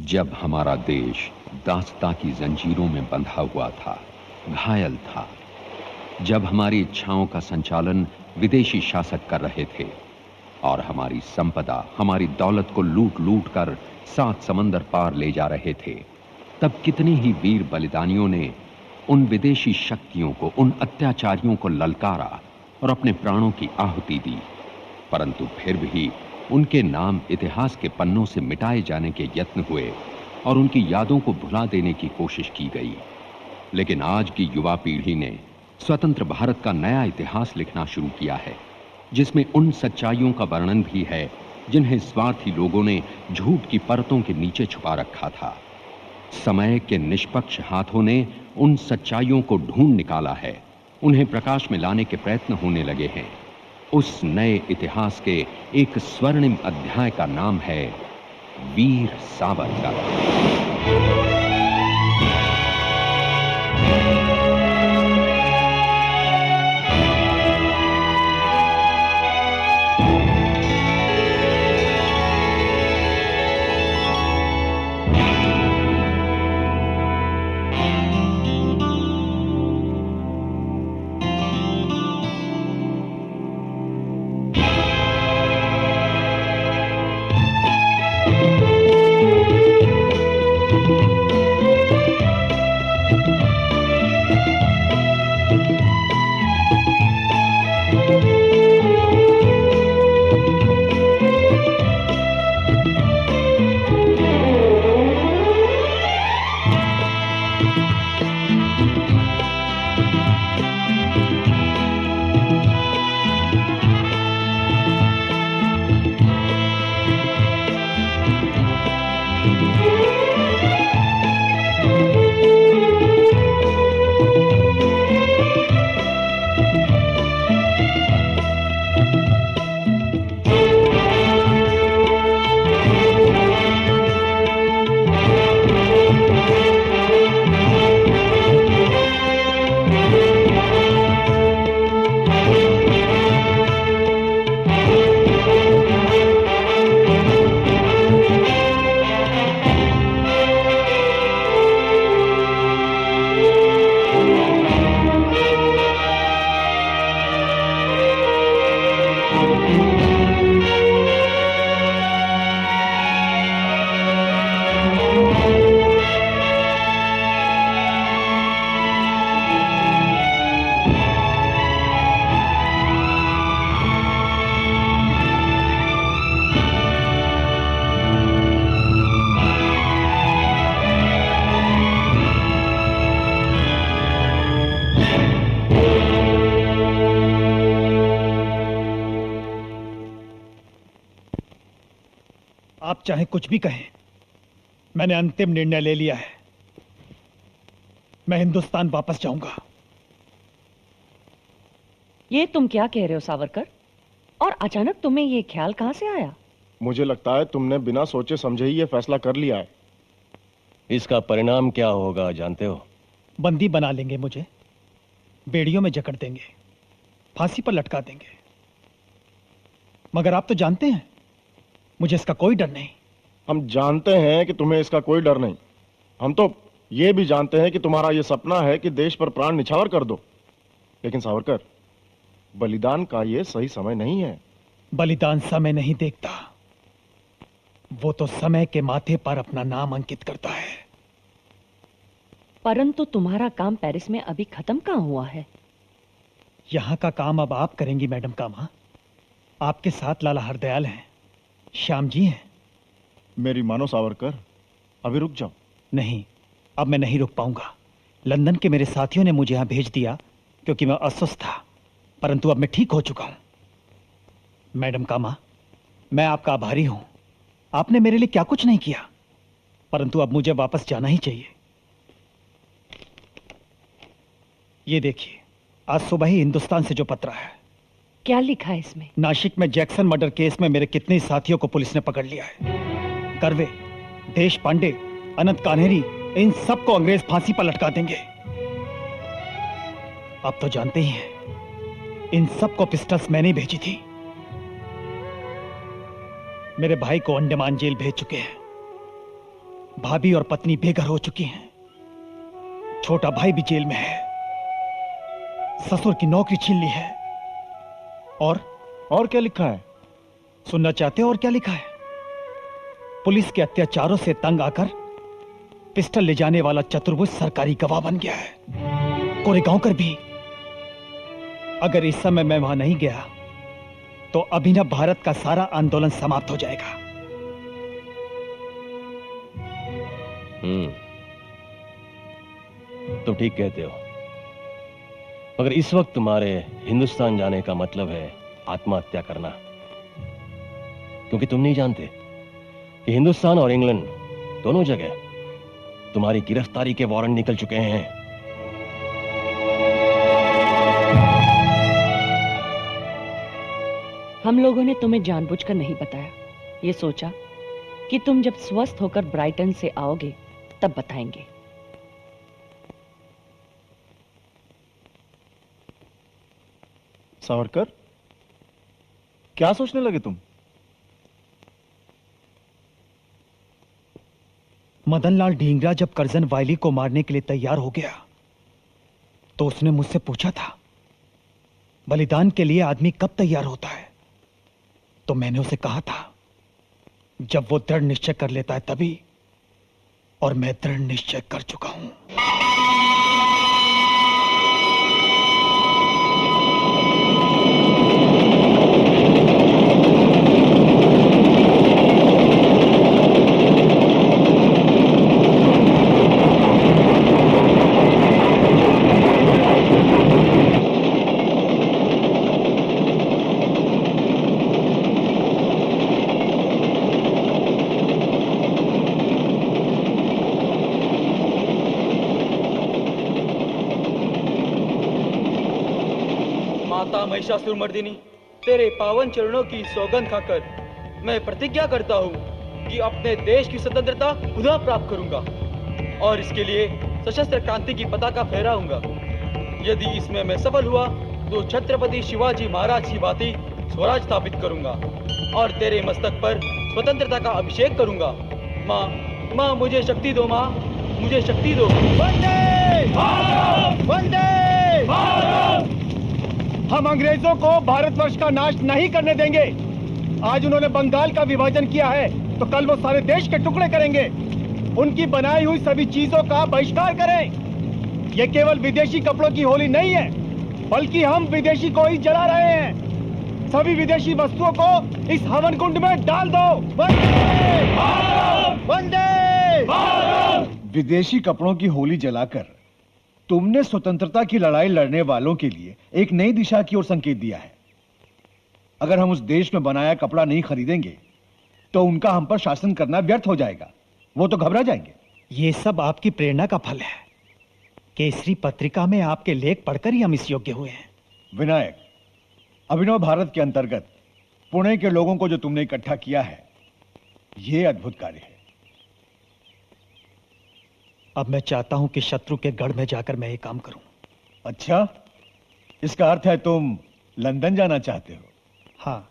जब हमारा देश दासता की जंजीरों में बंधा हुआ था, घायल था, जब हमारी इच्छाओं का संचालन विदेशी शासक कर रहे थे और हमारी संपदा, हमारी दौलत को लूट लूट कर 7 समंदर पार ले जा रहे थे, तब कितने ही वीर बलिदानियों ने उन विदेशी शक्तियों को, उन अत्याचारियों को ललकारा और अपने प्राणों की आहुति दी। परंतु फिर भी उनके नाम इतिहास के पन्नों से मिटाए जाने के यत्न हुए और उनकी यादों को भुला देने की कोशिश की गई। लेकिन आज की युवा पीढ़ी ने स्वतंत्र भारत का नया इतिहास लिखना शुरू किया है, जिसमें उन सच्चाइयों का वर्णन भी है जिन्हें स्वार्थी लोगों ने झूठ की परतों के नीचे छुपा रखा था। समय के निष्पक्ष हाथों ने उन सच्चाइयों को ढूंढ निकाला है, उन्हें प्रकाश में लाने के प्रयत्न होने लगे हैं। उस नए इतिहास के एक स्वर्णिम अध्याय का नाम है वीर सावरकर। आप चाहे कुछ भी कहें, मैंने अंतिम निर्णय ले लिया है। मैं हिंदुस्तान वापस जाऊंगा। ये तुम क्या कह रहे हो सावरकर? और अचानक तुम्हें ये ख्याल कहां से आया? मुझे लगता है तुमने बिना सोचे समझे ही ये फैसला कर लिया है। इसका परिणाम क्या होगा जानते हो? बंदी बना लेंगे मुझे, बेड़ियों में जकड़ देंगे, फांसी पर लटका देंगे। मगर आप तो जानते हैं मुझे इसका कोई डर नहीं। हम जानते हैं कि तुम्हें इसका कोई डर नहीं। हम तो ये भी जानते हैं कि तुम्हारा ये सपना है कि देश पर प्राण निछावर कर दो। लेकिन सावरकर, बलिदान का ये सही समय नहीं है। बलिदान समय नहीं देखता, वो तो समय के माथे पर अपना नाम अंकित करता है। परंतु तुम्हारा काम पेरिस में अभी खत्म कहां हुआ है? यहां का काम अब आप करेंगी मैडम कामा। आपके साथ लाला हरदयाल हैं, श्याम जी हैं। मेरी मानो सावरकर, अभी रुक जाओ। नहीं, अब मैं नहीं रुक पाऊंगा। लंदन के मेरे साथियों ने मुझे यहां भेज दिया क्योंकि मैं अस्वस्थ था, परंतु अब मैं ठीक हो चुका हूं। मैडम कामा, मैं आपका आभारी हूं। आपने मेरे लिए क्या कुछ नहीं किया, परंतु अब मुझे वापस जाना ही चाहिए। ये देखिए, आज सुबह ही हिंदुस्तान से जो पत्र है। क्या लिखा है इसमें? नासिक में जैक्सन मर्डर केस में मेरे कितने साथियों को पुलिस ने पकड़ लिया है। कर्वे, देश पांडे, अनंत कान्हेरी, इन सबको अंग्रेज फांसी पर लटका देंगे। आप तो जानते ही हैं, इन सबको पिस्टल्स मैंने भेजी थी। मेरे भाई को अंडमान जेल भेज चुके हैं। भाभी और पत्नी बेघर हो चुकी हैं। छोटा भाई भी जेल में है। ससुर की नौकरी छीन ली है। और क्या लिखा है? सुनना चाहते हो और क्या लिखा है? पुलिस के अत्याचारों से तंग आकर पिस्टल ले जाने वाला चतुर्भुज सरकारी गवाह बन गया है, कोरेगांवकर भी। अगर इस समय मैं वहां नहीं गया तो अभिनव भारत का सारा आंदोलन समाप्त हो जाएगा। तुम ठीक कहते हो, मगर इस वक्त तुम्हारे हिंदुस्तान जाने का मतलब है आत्महत्या करना, क्योंकि तुम नहीं जानते कि हिंदुस्तान और इंग्लैंड दोनों जगह तुम्हारी गिरफ्तारी के वारंट निकल चुके हैं। हम लोगों ने तुम्हें जानबूझकर नहीं बताया। ये सोचा कि तुम जब स्वस्थ होकर ब्राइटन से आओगे तब बताएंगे। सावरकर, क्या सोचने लगे तुम? मदनलाल ढींगरा जब करजन वायली को मारने के लिए तैयार हो गया तो उसने मुझसे पूछा था, बलिदान के लिए आदमी कब तैयार होता है? तो मैंने उसे कहा था, जब वो दृढ़ निश्चय कर लेता है तभी। और मैं दृढ़ निश्चय कर चुका हूं। महिषासुरमर्दिनी, तेरे पावन चरणों की सौगंध खाकर मैं प्रतिज्ञा करता हूँ कि अपने देश की स्वतंत्रता पुनः प्राप्त करूंगा और इसके लिए सशस्त्र क्रांति की पताका फहराऊंगा। यदि इसमें मैं सफल हुआ तो छत्रपति शिवाजी महाराज की भांति स्वराज स्थापित करूंगा और तेरे मस्तक पर स्वतंत्रता का अभिषेक करूंगा। माँ, माँ मुझे शक्ति दो, माँ मुझे शक्ति दो। वंदे भारत! वंदे भारत! हम अंग्रेजों को भारतवर्ष का नाश नहीं करने देंगे। आज उन्होंने बंगाल का विभाजन किया है तो कल वो सारे देश के टुकड़े करेंगे। उनकी बनाई हुई सभी चीजों का बहिष्कार करें। ये केवल विदेशी कपड़ों की होली नहीं है, बल्कि हम विदेशी को ही जला रहे हैं। सभी विदेशी वस्तुओं को इस हवन कुंड में डाल दो। वंदे भारत! वंदे भारत! विदेशी कपड़ों की होली जलाकर तुमने स्वतंत्रता की लड़ाई लड़ने वालों के लिए एक नई दिशा की ओर संकेत दिया है। अगर हम उस देश में बनाया कपड़ा नहीं खरीदेंगे तो उनका हम पर शासन करना व्यर्थ हो जाएगा। वो तो घबरा जाएंगे। ये सब आपकी प्रेरणा का फल है। केसरी पत्रिका में आपके लेख पढ़कर ही हम इस योग्य हुए हैं। विनायक, अभिनव भारत के अंतर्गत पुणे के लोगों को जो तुमने इकट्ठा किया है, यह अद्भुत कार्य है। अब मैं चाहता हूं कि शत्रु के गढ़ में जाकर मैं ये काम करूं। अच्छा, इसका अर्थ है तुम लंदन जाना चाहते हो? हाँ,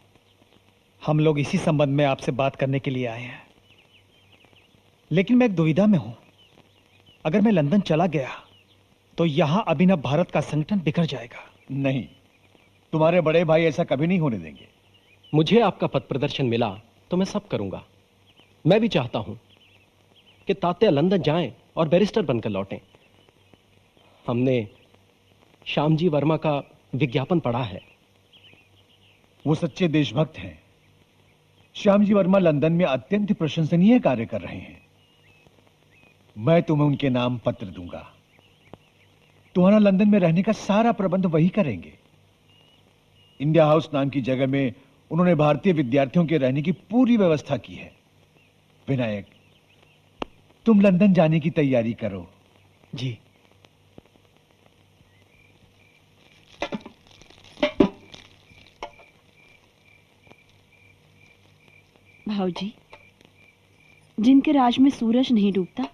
हम लोग इसी संबंध में आपसे बात करने के लिए आए हैं। लेकिन मैं एक दुविधा में हूं। अगर मैं लंदन चला गया तो यहां अभिनव भारत का संगठन बिखर जाएगा। नहीं, तुम्हारे बड़े भाई ऐसा कभी नहीं होने देंगे। मुझे आपका पथ प्रदर्शन मिला तो मैं सब करूंगा। मैं भी चाहता हूं कि तात्या लंदन जाएं और बैरिस्टर बनकर लौटें। हमने श्यामजी वर्मा का विज्ञापन पढ़ा है। वो सच्चे देशभक्त हैं। श्यामजी वर्मा लंदन में अत्यंत प्रशंसनीय कार्य कर रहे हैं। मैं तुम्हें उनके नाम पत्र दूंगा। तुम्हारा लंदन में रहने का सारा प्रबंध वही करेंगे। इंडिया हाउस नाम की जगह में उन्होंने भारतीय विद्यार्थियों के रहने की पूरी व्यवस्था की है। विनायक, तुम लंदन जाने की तैयारी करो। जी। भाऊजी, जिनके राज में सूरज नहीं डूबता,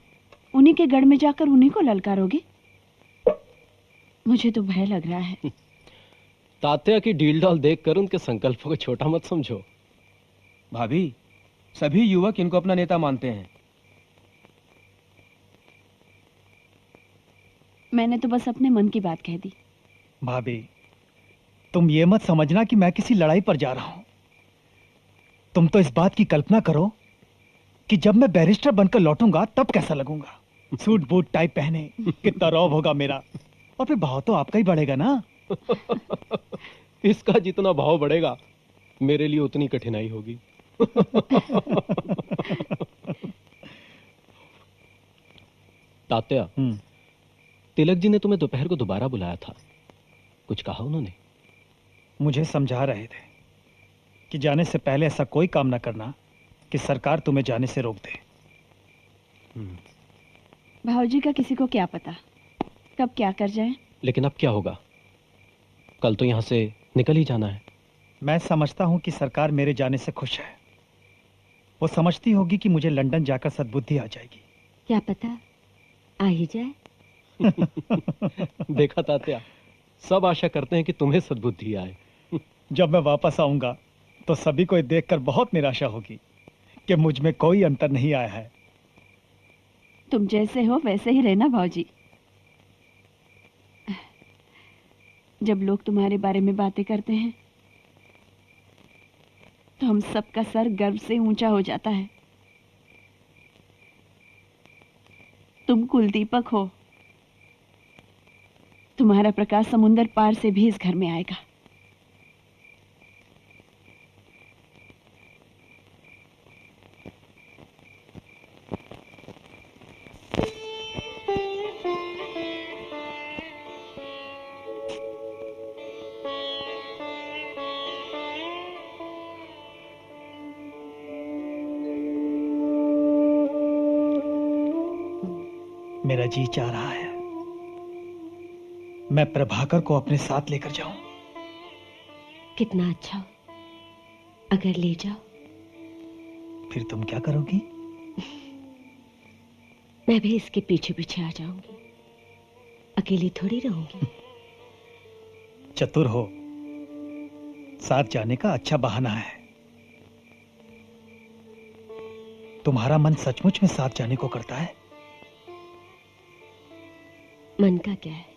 उन्हीं के गढ़ में जाकर उन्हीं को ललकारोगे? मुझे तो भय लग रहा है। तात्या की डील डॉल देखकर उनके संकल्पों को छोटा मत समझो। भाभी, सभी युवक इनको अपना नेता मानते हैं। मैंने तो बस अपने मन की बात कह दी। भाभी, तुम ये मत समझना कि मैं किसी लड़ाई पर जा रहा हूं। तुम तो इस बात की कल्पना करो कि जब मैं बैरिस्टर बनकर लौटूंगा तब कैसा लगूंगा। सूट बूट टाई पहने कितना रौब होगा मेरा, और फिर भाव तो आपका ही बढ़ेगा ना। इसका जितना भाव बढ़ेगा मेरे लिए उतनी कठिनाई होगी। तात्या, तिलक जी ने तुम्हें दोपहर को दोबारा बुलाया था, कुछ कहा उन्होंने? मुझे समझा रहे थे कि जाने से पहले ऐसा कोई काम ना करना कि सरकार तुम्हें जाने से रोक दे। भाऊजी का किसी को क्या पता कब क्या कर जाए। लेकिन अब क्या होगा? कल तो यहां से निकल ही जाना है। मैं समझता हूं कि सरकार मेरे जाने से खुश है। वो समझती होगी कि मुझे लंदन जाकर सद्बुद्धि आ जाएगी। क्या पता आ ही जाए। देखा तात्या, सब आशा करते हैं कि तुम्हें सद्बुद्धि आए। जब मैं वापस आऊंगा तो सभी को ये देखकर बहुत निराशा होगी कि मुझ में कोई अंतर नहीं आया है। तुम जैसे हो वैसे ही रहना भाऊजी। जब लोग तुम्हारे बारे में बातें करते हैं तो हम सबका सर गर्व से ऊंचा हो जाता है। तुम कुलदीपक हो, तुम्हारा प्रकाश समुंदर पार से भी इस घर में आएगा। मेरा जी चाह रहा है मैं प्रभाकर को अपने साथ लेकर जाऊं। कितना अच्छा हो, अगर ले जाओ। फिर तुम क्या करोगी? मैं भी इसके पीछे पीछे आ जाऊंगी, अकेली थोड़ी रहूंगी। चतुर हो, साथ जाने का अच्छा बहाना है। तुम्हारा मन सचमुच में साथ जाने को करता है? मन का क्या है,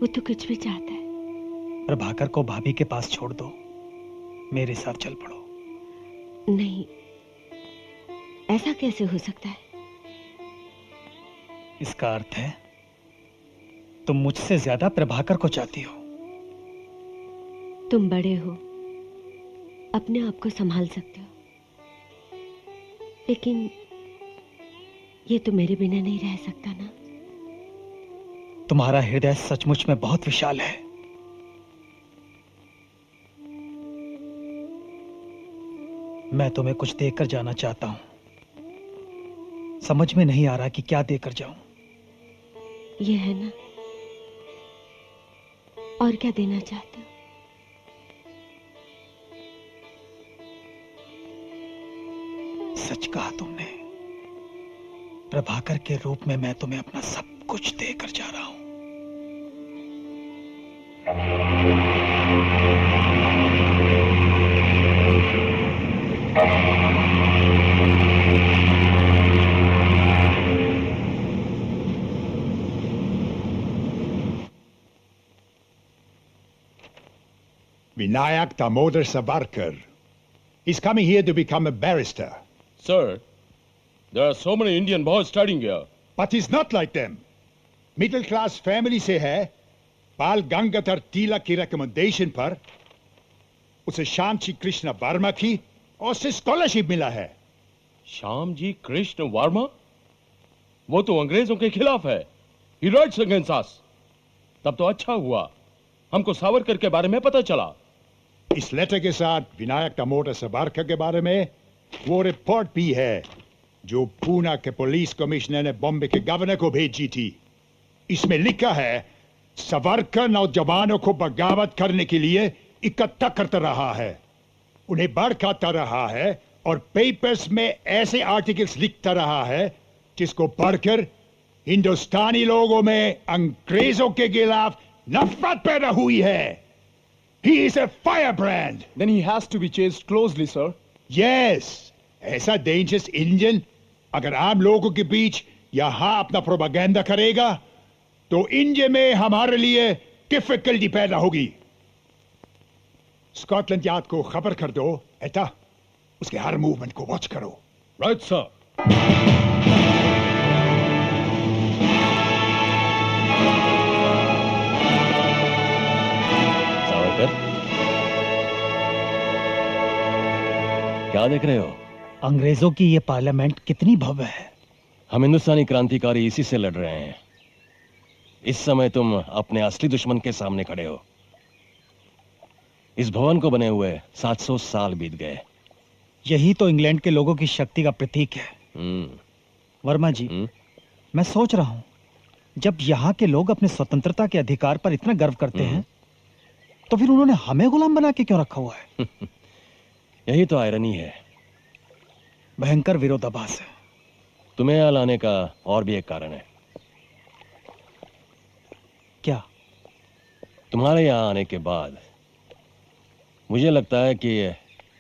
वो तो कुछ भी चाहता है। प्रभाकर को भाभी के पास छोड़ दो, मेरे साथ चल पड़ो। नहीं, ऐसा कैसे हो सकता है? इसका अर्थ है तुम मुझसे ज्यादा प्रभाकर को चाहती हो। तुम बड़े हो, अपने आप को संभाल सकते हो, लेकिन ये तो मेरे बिना नहीं रह सकता ना। तुम्हारा हृदय सचमुच में बहुत विशाल है। मैं तुम्हें कुछ देकर जाना चाहता हूं। समझ में नहीं आ रहा कि क्या देकर जाऊं। ये है ना, और क्या देना चाहते हो? सच कहा तुमने। प्रभाकर के रूप में मैं तुम्हें अपना सब कुछ देकर जा रहा हूं। Vinayak Damodar Savarkar. He's coming here to become a barrister. Sir, there are so many Indian boys studying here. But he's not like them. Middle class family से है, बाल गंगाधर तिलक की recommendation पर उसे श्याम जी कृष्ण वर्मा की और से स्कॉलरशिप मिला है। श्याम जी कृष्ण वर्मा? वो तो अंग्रेजों के खिलाफ है। He writes against us. तब तो अच्छा हुआ हमको सावरकर के बारे में पता चला। इस लेटर के साथ विनायक दामोदर सावरकर के बारे में वो रिपोर्ट भी है जो पूना के पुलिस कमिश्नर ने बॉम्बे के गवर्नर को भेजी थी। इसमें लिखा है सावरकर नौजवानों को बगावत करने के लिए इकट्ठा करता रहा है, उन्हें भड़काता रहा है और पेपर्स में ऐसे आर्टिकल्स लिखता रहा है जिसको पढ़कर हिंदुस्तानी लोगों में अंग्रेजों के खिलाफ नफरत पैदा हुई है। He is a firebrand. Then he has to be chased closely, sir. Yes. ऐसा डेंजरस इंजन अगर आम लोगों के बीच यहां अपना प्रोपेगेंडा करेगा तो इंडिया में हमारे लिए डिफिकल्टी पैदा होगी। स्कॉटलैंड यार्ड को खबर कर दो, एटा उसके हर मूवमेंट को वॉच करो। Right sir. सावरकर, क्या देख रहे हो? अंग्रेजों की ये पार्लियामेंट कितनी भव्य है। हम हिंदुस्तानी क्रांतिकारी इसी से लड़ रहे हैं। इस समय तुम अपने असली दुश्मन के सामने खड़े हो। इस भवन को बने हुए 700 साल बीत गए। यही तो इंग्लैंड के लोगों की शक्ति का प्रतीक है। वर्मा जी, मैं सोच रहा हूं, जब यहाँ के लोग अपने स्वतंत्रता के अधिकार पर इतना गर्व करते हैं, तो फिर उन्होंने हमें गुलाम बना के क्यों रखा हुआ है? यही तो आयरनी है। भयंकर विरोधाभास है। तुम्हें यहाँ लाने का और भी एक कारण है। क्या? तुम्हारे यहाँ आने के बाद मुझे लगता है कि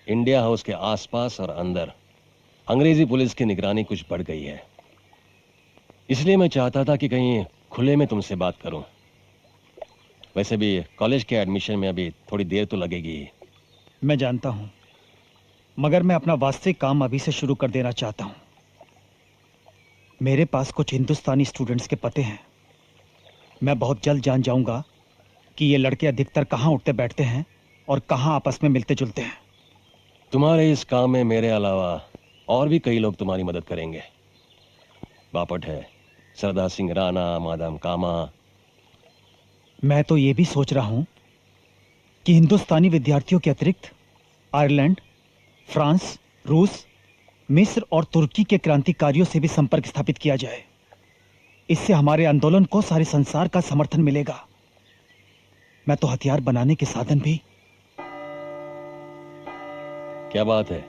इंडिया हाउस के आसपास और अंदर अंग्रेजी पुलिस की निगरानी कुछ बढ़ गई है। इसलिए मैं चाहता था कि कहीं खुले में तुमसे बात करूं। वैसे भी कॉलेज के एडमिशन में अभी थोड़ी देर तो लगेगी ही। मैं जानता हूं, मगर मैं अपना वास्तविक काम अभी से शुरू कर देना चाहता हूं। मेरे पास कुछ हिंदुस्तानी स्टूडेंट्स के पते हैं। मैं बहुत जल्द जान जाऊंगा कि ये लड़के अधिकतर कहां उठते बैठते हैं और कहां आपस में मिलते जुलते हैं। तुम्हारे इस काम में मेरे अलावा और भी कई लोग तुम्हारी मदद करेंगे। बापट है, सरदार सिंह राणा, मादाम कामा। मैं तो ये भी सोच रहा हूं कि हिंदुस्तानी विद्यार्थियों के अतिरिक्त आयरलैंड, फ्रांस, रूस, मिस्र और तुर्की के क्रांतिकारियों से भी संपर्क स्थापित किया जाए। इससे हमारे आंदोलन को सारे संसार का समर्थन मिलेगा। मैं तो हथियार बनाने के साधन भी। क्या बात है?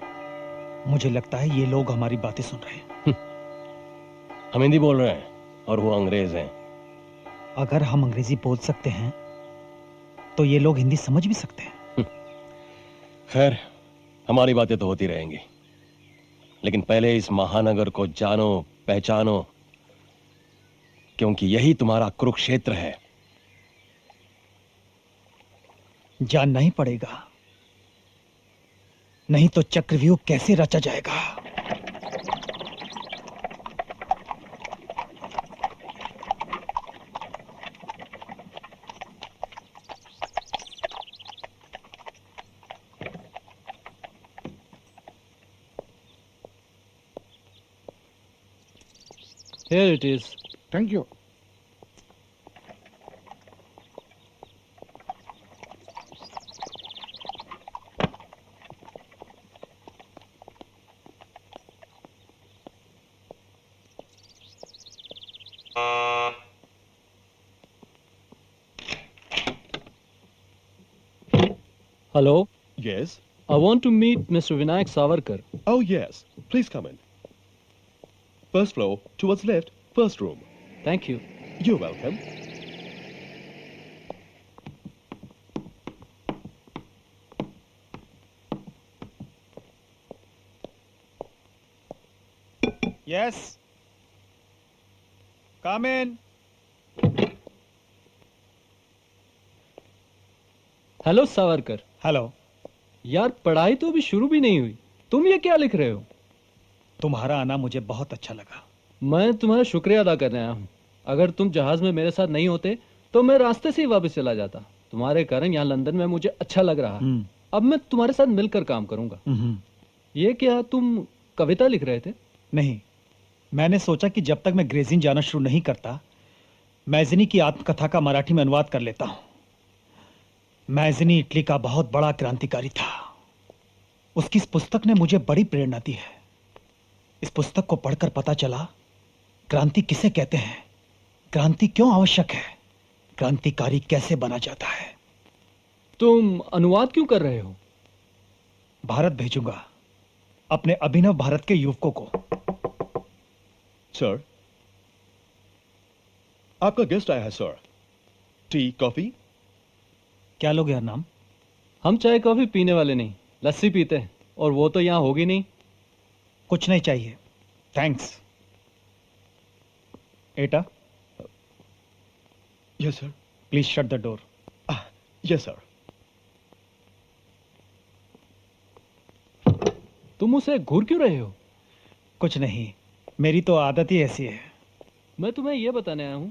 मुझे लगता है ये लोग हमारी बातें सुन रहे हैं। हम हिंदी बोल रहे हैं और वो अंग्रेज हैं। अगर हम अंग्रेजी बोल सकते हैं तो ये लोग हिंदी समझ भी सकते हैं। खैर, हमारी बातें तो होती रहेंगी, लेकिन पहले इस महानगर को जानो, पहचानो, क्योंकि यही तुम्हारा कुरुक्षेत्र है। जानना ही पड़ेगा, नहीं तो चक्रव्यूह कैसे रचा जाएगा। Here it is. Thank you. Hello. Yes? I want to meet Mr. Vinayak Savarkar. Oh, yes. Please come in. First floor, towards left, first room. Thank you. You're welcome. Yes. Come in. Hello Savarkar. Hello. यार, पढ़ाई तो अभी शुरू भी नहीं हुई, तुम ये क्या लिख रहे हो? तुम्हारा आना मुझे बहुत अच्छा लगा। मैं तुम्हारा शुक्रिया अदा करने आया हूँ। अगर तुम जहाज में मेरे साथ नहीं होते तो मैं रास्ते से ही वापस चला जाता। तुम्हारे कारण यहाँ लंदन में मुझे अच्छा लग रहा है। अब मैं तुम्हारे साथ मिलकर काम करूंगा। ये क्या, तुम कविता लिख रहे थे? नहीं, मैंने सोचा कि जब तक मैं ग्रेजिन जाना शुरू नहीं करता, मैजनी की आत्मकथा का मराठी में अनुवाद कर लेता हूं। मैजनी इटली का बहुत बड़ा क्रांतिकारी था। उसकी इस पुस्तक ने मुझे बड़ी प्रेरणा दी है। इस पुस्तक को पढ़कर पता चला क्रांति किसे कहते हैं, क्रांति क्यों आवश्यक है, क्रांतिकारी कैसे बना जाता है। तुम अनुवाद क्यों कर रहे हो? भारत भेजूंगा, अपने अभिनव भारत के युवकों को। सर, आपका गेस्ट आया है सर। T, coffee? क्या लोग यार नाम? हम चाय कॉफी पीने वाले नहीं, लस्सी पीते हैं, और वो तो यहाँ होगी नहीं। कुछ नहीं चाहिए, thanks. Etah, yes sir. Please shut the door. Yes sir. तुम उसे घूर क्यों रहे हो? कुछ नहीं, मेरी तो आदत ही ऐसी है। मैं तुम्हें यह बताने आया हूं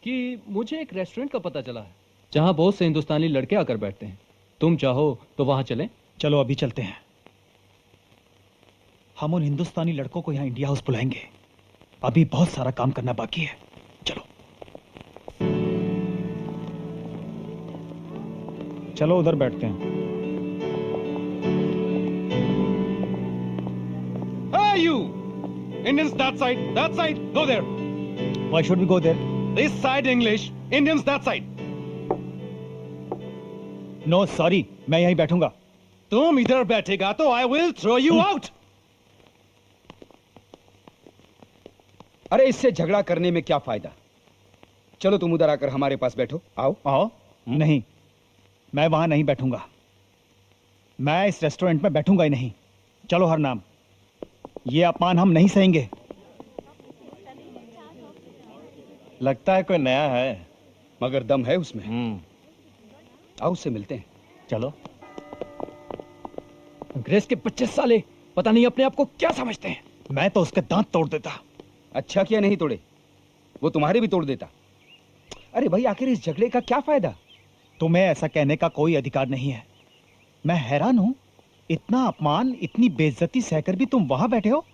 कि मुझे एक रेस्टोरेंट का पता चला है जहां बहुत से हिंदुस्तानी लड़के आकर बैठते हैं। तुम चाहो तो वहां चलें? चलो अभी चलते हैं। हम उन हिंदुस्तानी लड़कों को यहाँ इंडिया हाउस बुलाएंगे। अभी बहुत सारा काम करना बाकी है। चलो चलो उधर बैठते हैं। Hey you! Indians that side, go there. Why should we go there? This side English, Indians that side. No, sorry, मैं यहीं बैठूंगा। तुम इधर बैठेगा तो I will throw you out. अरे इससे झगड़ा करने में क्या फायदा? चलो तुम उधर आकर हमारे पास बैठो। आओ आओ। नहीं, मैं वहां नहीं बैठूंगा। मैं इस रेस्टोरेंट में बैठूंगा ही नहीं। चलो हरनाम, ये अपमान हम नहीं सहेंगे। लगता है कोई नया है, मगर दम है उसमें। आओ उससे मिलते हैं। चलो। अंग्रेज के 25 साले पता नहीं अपने आप को क्या समझते हैं। मैं तो उसके दांत तोड़ देता। अच्छा किया नहीं तोड़े, वो तुम्हारे भी तोड़ देता। अरे भाई आखिर इस झगड़े का क्या फायदा? तुम्हें ऐसा कहने का कोई अधिकार नहीं है। मैं हैरान हूं, इतना अपमान, इतनी बेइज्जती सहकर भी तुम वहां बैठे हो।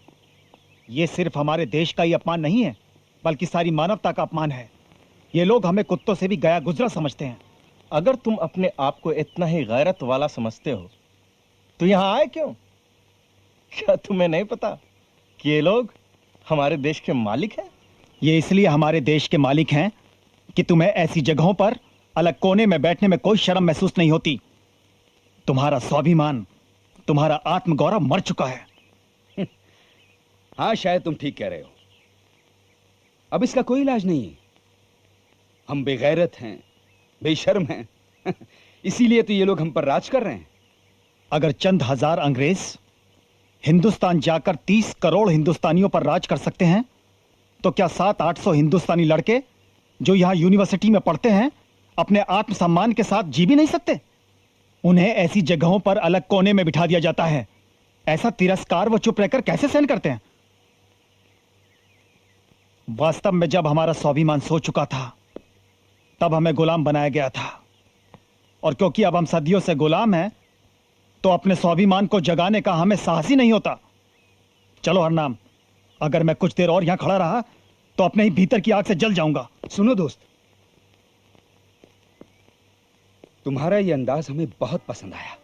ये सिर्फ हमारे देश का ही अपमान नहीं है, बल्कि सारी मानवता का अपमान है। ये लोग हमें कुत्तों से भी गया गुजरा समझते हैं। अगर तुम अपने आप को इतना ही गैरत वाला समझते हो तो यहां आए क्यों? क्या तुम्हें नहीं पता कि ये लोग हमारे देश के मालिक हैं? ये इसलिए हमारे देश के मालिक हैं कि तुम्हें ऐसी जगहों पर अलग कोने में बैठने में कोई शर्म महसूस नहीं होती। तुम्हारा स्वाभिमान, तुम्हारा आत्मगौरव मर चुका है। हाँ शायद तुम ठीक कह रहे हो। अब इसका कोई इलाज नहीं है। हम बेगैरत हैं, बेशर्म हैं। इसीलिए तो ये लोग हम पर राज कर रहे हैं। अगर चंद हजार अंग्रेज हिंदुस्तान जाकर 30 करोड़ हिंदुस्तानियों पर राज कर सकते हैं, तो क्या 700-800 हिंदुस्तानी लड़के जो यहां यूनिवर्सिटी में पढ़ते हैं अपने आत्मसम्मान के साथ जी भी नहीं सकते? उन्हें ऐसी जगहों पर अलग कोने में बिठा दिया जाता है। ऐसा तिरस्कार वो चुप रहकर कैसे सहन करते हैं? वास्तव में जब हमारा स्वाभिमान सो चुका था, तब हमें गुलाम बनाया गया था। और क्योंकि अब हम सदियों से गुलाम हैं, तो अपने स्वाभिमान को जगाने का हमें साहस ही नहीं होता। चलो हरनाम, अगर मैं कुछ देर और यहां खड़ा रहा तो अपने ही भीतर की आग से जल जाऊंगा। सुनो दोस्त, तुम्हारा ये अंदाज हमें बहुत पसंद आया।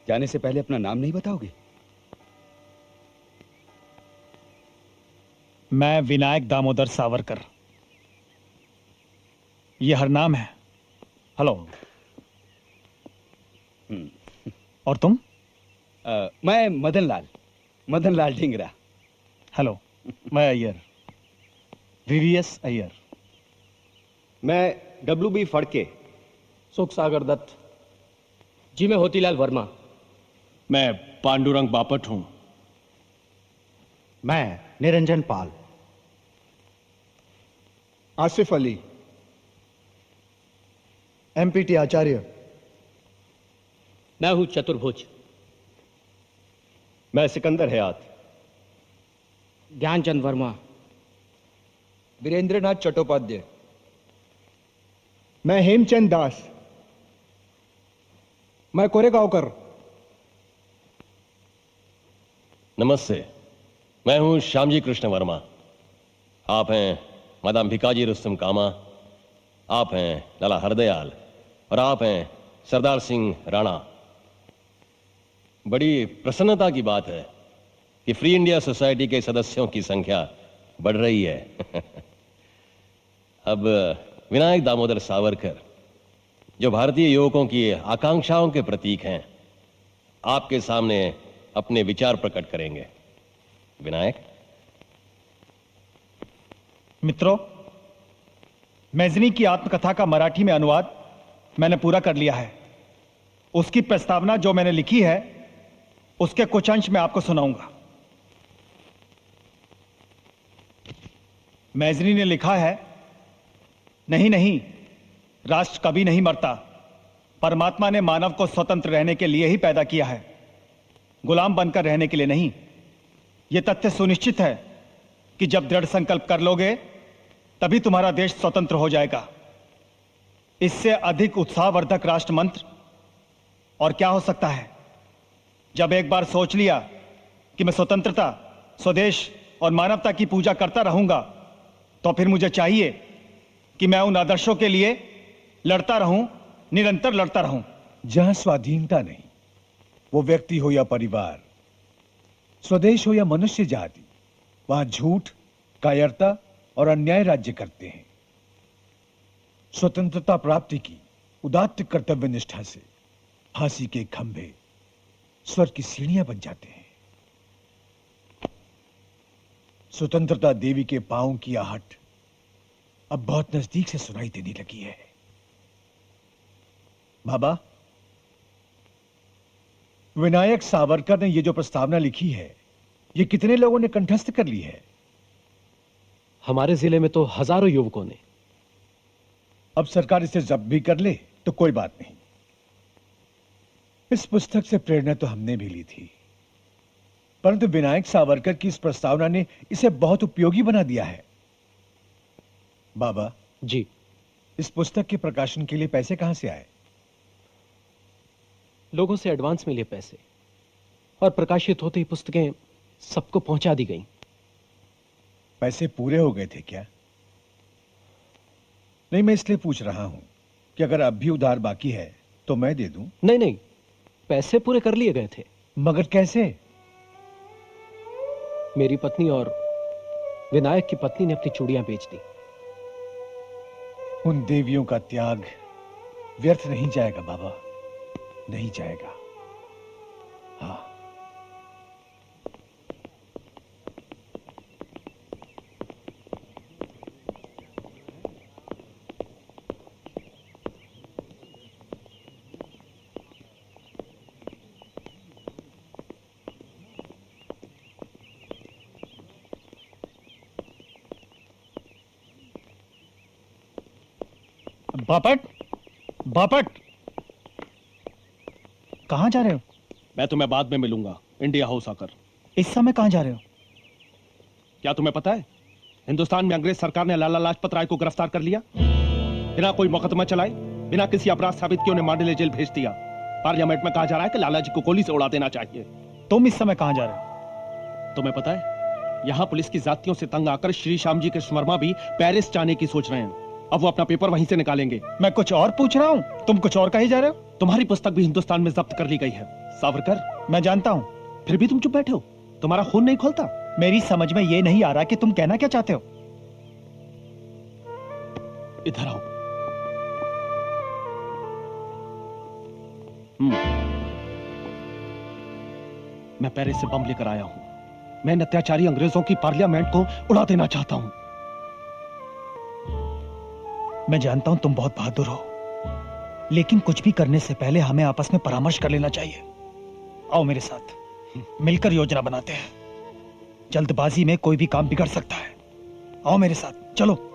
जाने से पहले अपना नाम नहीं बताओगे? मैं विनायक दामोदर सावरकर। ये हरनाम है। हेलो। और तुम? मैं मदन लाल ढींगरा। हेलो। मैं अय्यर, वीवीएस अय्यर। मैं WB फड़के। सुख सागर दत्त। जी मैं होतीलाल वर्मा। मैं पांडुरंग बापट हूं। मैं निरंजन पाल। आसिफ अली। MPT आचार्य। मैं हूं चतुर्भुज। मैं सिकंदर हयात। ज्ञानचंद वर्मा। वीरेंद्रनाथ चट्टोपाध्याय। मैं हेमचंद दास। मैं कोरेगांवकर। नमस्ते, मैं हूं श्यामजी कृष्ण वर्मा। आप हैं मादाम भिकाजी रुस्तम कामा, आप हैं लाला हरदयाल, और आप हैं सरदार सिंह राणा। बड़ी प्रसन्नता की बात है कि फ्री इंडिया सोसाइटी के सदस्यों की संख्या बढ़ रही है। अब विनायक दामोदर सावरकर, जो भारतीय युवकों की आकांक्षाओं के प्रतीक हैं, आपके सामने अपने विचार प्रकट करेंगे। विनायक। मित्रों, मैजनी की आत्मकथा का मराठी में अनुवाद मैंने पूरा कर लिया है। उसकी प्रस्तावना जो मैंने लिखी है, उसके कुछ अंश मैं आपको सुनाऊंगा। मैजनी ने लिखा है, नहीं नहीं, राष्ट्र कभी नहीं मरता। परमात्मा ने मानव को स्वतंत्र रहने के लिए ही पैदा किया है, गुलाम बनकर रहने के लिए नहीं। यह तथ्य सुनिश्चित है कि जब दृढ़ संकल्प कर लोगे तभी तुम्हारा देश स्वतंत्र हो जाएगा। इससे अधिक उत्साहवर्धक राष्ट्र मंत्र और क्या हो सकता है? जब एक बार सोच लिया कि मैं स्वतंत्रता, स्वदेश और मानवता की पूजा करता रहूंगा, तो फिर मुझे चाहिए कि मैं उन आदर्शों के लिए लड़ता रहूं, निरंतर लड़ता रहूं। जहां स्वाधीनता नहीं, वो व्यक्ति हो या परिवार, स्वदेश हो या मनुष्य जाति, वहां झूठ, कायरता और अन्याय राज्य करते हैं। स्वतंत्रता प्राप्ति की उदात्त कर्तव्य निष्ठा से फांसी के खंभे स्वर्ग की सीढ़ियां बन जाते हैं। स्वतंत्रता देवी के पांवों की आहट अब बहुत नजदीक से सुनाई देने लगी है। बाबा, विनायक सावरकर ने यह जो प्रस्तावना लिखी है, ये कितने लोगों ने कंठस्थ कर ली है? हमारे जिले में तो हजारों युवकों ने। अब सरकार इसे जब्त भी कर ले तो कोई बात नहीं। इस पुस्तक से प्रेरणा तो हमने भी ली थी, परंतु विनायक सावरकर की इस प्रस्तावना ने इसे बहुत उपयोगी बना दिया है। बाबा जी, इस पुस्तक के प्रकाशन के लिए पैसे कहां से आए? लोगों से एडवांस मिले पैसे, और प्रकाशित होते ही पुस्तकें सबको पहुंचा दी गईं। पैसे पूरे हो गए थे क्या? नहीं, मैं इसलिए पूछ रहा हूं कि अगर अब भी उधार बाकी है तो मैं दे दूं। नहीं नहीं, पैसे पूरे कर लिए गए थे। मगर कैसे? मेरी पत्नी और विनायक की पत्नी ने अपनी चूड़ियां बेच दी। उन देवियों का त्याग व्यर्थ नहीं जाएगा बाबा, नहीं जाएगा। हाँ, बापट, बापट, कहां जा रहे हो? मैं तुम्हें बाद में मिलूंगा, इंडिया हाउस आकर। इस समय कहां जा रहे हो? क्या तुम्हें पता है, हिंदुस्तान में अंग्रेज सरकार ने लाला लाजपत राय को गिरफ्तार कर लिया। बिना कोई मुकदमा चलाए, बिना किसी अपराध साबित किए उन्हें मांडले जेल भेज दिया। पार्लियामेंट में कहा जा रहा है कि लाला जी को गोली से उड़ा देना चाहिए। तुम इस समय कहां जा रहे हो? तुम्हें पता है, यहाँ पुलिस की जातियों से तंग आकर श्री श्याम जी कृष्ण वर्मा भी पेरिस जाने की सोच रहे हैं। अब वो अपना पेपर वहीं से निकालेंगे। मैं कुछ और पूछ रहा हूँ, तुम कुछ और कही जा रहे हो। तुम्हारी पुस्तक भी हिंदुस्तान में जब्त कर ली गई है सावरकर। मैं जानता हूँ, फिर भी तुम चुप बैठे हो, तुम्हारा खून नहीं खोलता। मेरी समझ में ये नहीं आ रहा कि तुम कहना क्या चाहते हो। इधर आओ। मैं पेरिस से बम लेकर आया हूं। मैं इन अत्याचारी अंग्रेजों की पार्लियामेंट को उड़ा देना चाहता हूं। मैं जानता हूं तुम बहुत बहादुर हो, लेकिन कुछ भी करने से पहले हमें आपस में परामर्श कर लेना चाहिए। आओ मेरे साथ, मिलकर योजना बनाते हैं। जल्दबाजी में कोई भी काम बिगड़ सकता है। आओ मेरे साथ, चलो।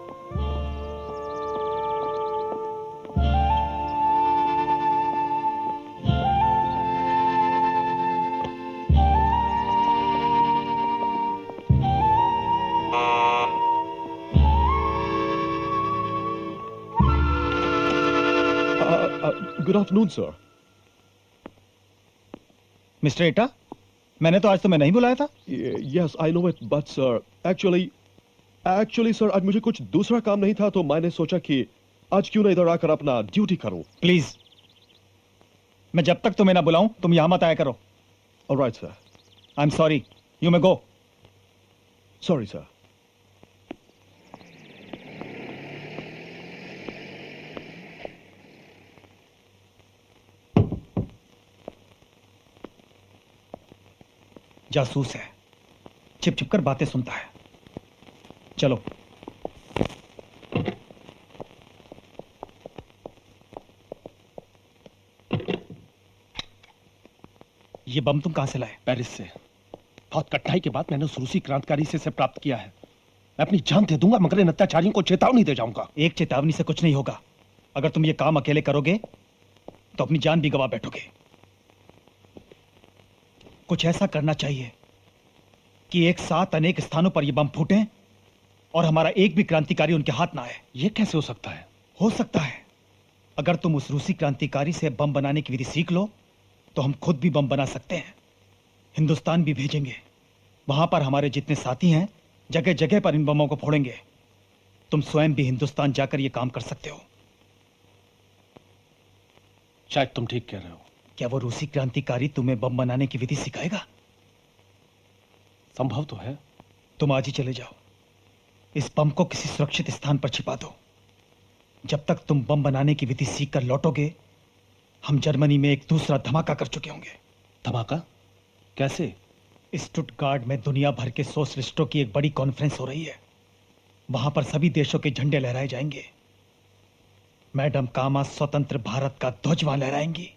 Good afternoon, sir. मिस्टर एटा, मैंने तो आज तुम्हें नहीं बुलाया था। Yes, I know it, but sir, actually sir, आज मुझे कुछ दूसरा काम नहीं था, तो मैंने सोचा कि आज क्यों ना इधर आकर अपना ड्यूटी करूं। प्लीज, मैं जब तक तुम्हें ना बुलाऊं तुम यहां मत आया करो। All right, sir. I'm sorry. You may go. Sorry, sir. जासूस है, छिप छिप कर बातें सुनता है। चलो। ये बम तुम कहां से लाए? पेरिस से। बहुत कठिनाई के बाद मैंने उस रूसी क्रांतिकारी से प्राप्त किया है। मैं अपनी जान दे दूंगा मगर इन अत्याचारियों को चेतावनी दे जाऊंगा। एक चेतावनी से कुछ नहीं होगा। अगर तुम ये काम अकेले करोगे तो अपनी जान भी गवा बैठोगे। कुछ ऐसा करना चाहिए कि एक साथ अनेक स्थानों पर ये बम फूटें और हमारा एक भी क्रांतिकारी उनके हाथ ना आए। ये कैसे हो सकता है? हो सकता है। अगर तुम उस रूसी क्रांतिकारी से बम बनाने की विधि सीख लो तो हम खुद भी बम बना सकते हैं। हिंदुस्तान भी भेजेंगे। वहां पर हमारे जितने साथी हैं जगह जगह पर इन बमों को फोड़ेंगे। तुम स्वयं भी हिंदुस्तान जाकर यह काम कर सकते हो। शायद तुम ठीक कह रहे हो। क्या वो रूसी क्रांतिकारी तुम्हें बम बनाने की विधि सिखाएगा? संभव तो है। तुम आज ही चले जाओ, इस बम को किसी सुरक्षित स्थान पर छिपा दो। जब तक तुम बम बनाने की विधि सीख कर लौटोगे हम जर्मनी में एक दूसरा धमाका कर चुके होंगे। धमाका? कैसे? स्टुटगार्ट में दुनिया भर के सोशलिस्टों की एक बड़ी कॉन्फ्रेंस हो रही है। वहां पर सभी देशों के झंडे लहराए जाएंगे। मैडम कामा स्वतंत्र भारत का ध्वज वहां लहराएंगी।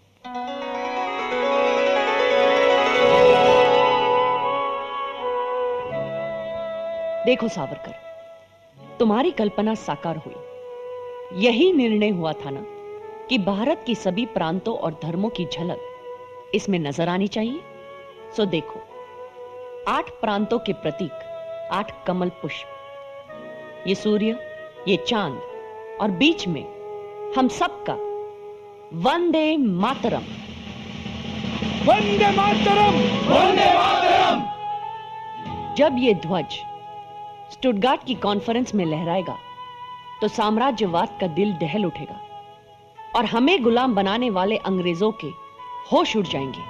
देखो सावरकर, तुम्हारी कल्पना साकार हुई। यही निर्णय हुआ था ना कि भारत की सभी प्रांतों और धर्मों की झलक इसमें नजर आनी चाहिए। सो देखो, 8 प्रांतों के प्रतीक, 8 कमल पुष्प, ये सूर्य, ये चांद और बीच में हम सबका वंदे मातरम। वंदे मातरम, वंदे मातरम। जब ये ध्वज स्टुटगार्ट की कॉन्फ्रेंस में लहराएगा तो साम्राज्यवाद का दिल दहल उठेगा और हमें गुलाम बनाने वाले अंग्रेजों के होश उड़ जाएंगे।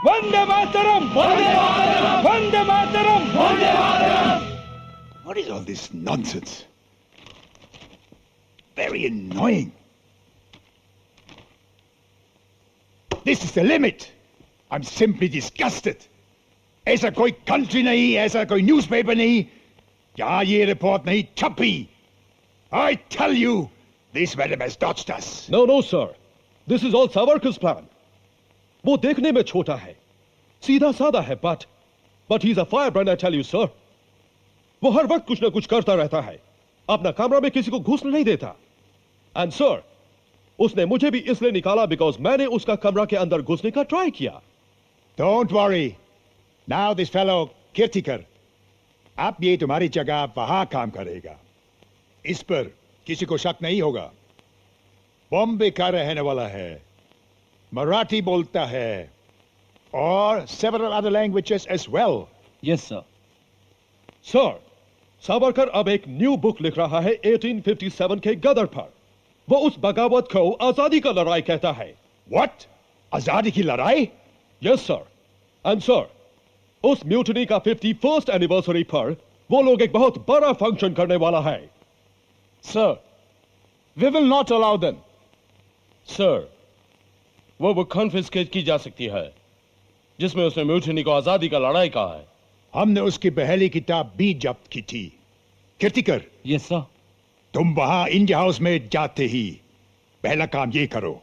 Vande Mataram, Vande Mataram, Vande Mataram, Vande Mataram. What is all this nonsense? Very annoying. This is the limit. I'm simply disgusted. ऐसा कोई कंट्री नहीं, ऐसा कोई न्यूज़पेपर नहीं जहां ये रिपोर्ट नहीं छपी। I tell you, this madam has dodged us. No, no, sir. This is all Savarkar's plan. वो देखने में छोटा है, सीधा साधा है, but he's a firebrand, I tell you, sir. वो हर वक्त कुछ ना कुछ करता रहता है, अपना कमरा में किसी को घुसने नहीं देता। And sir, उसने मुझे भी इसलिए निकाला because मैंने उसका कमरा के अंदर घुसने का ट्राई किया। Don't worry. Now this fellow Kirtikar, अब ये तुम्हारी जगह वहां काम करेगा। इस पर किसी को शक नहीं होगा। बॉम्बे का रहने वाला है, मराठी बोलता है और several other languages as well. Yes, sir. Sir, Savarkar अब एक न्यू बुक लिख रहा है 1857 के गदर पर। वो उस बगावत को आजादी का लड़ाई कहता है। What? आजादी की लड़ाई? Yes, sir. And sir, उस म्यूटनी का 51st एनिवर्सरी पर वो लोग एक बहुत बड़ा फंक्शन करने वाला है। Sir, we will not allow them. Sir, वो बुक कॉन्फिस्केट की जा सकती है जिसमें उसने म्यूटनी को आजादी का लड़ाई कहा है। हमने उसकी पहली किताब भी जब्त की थी। Kirtikar, yes sir. तुम वहां इंडिया हाउस में जाते ही पहला काम ये करो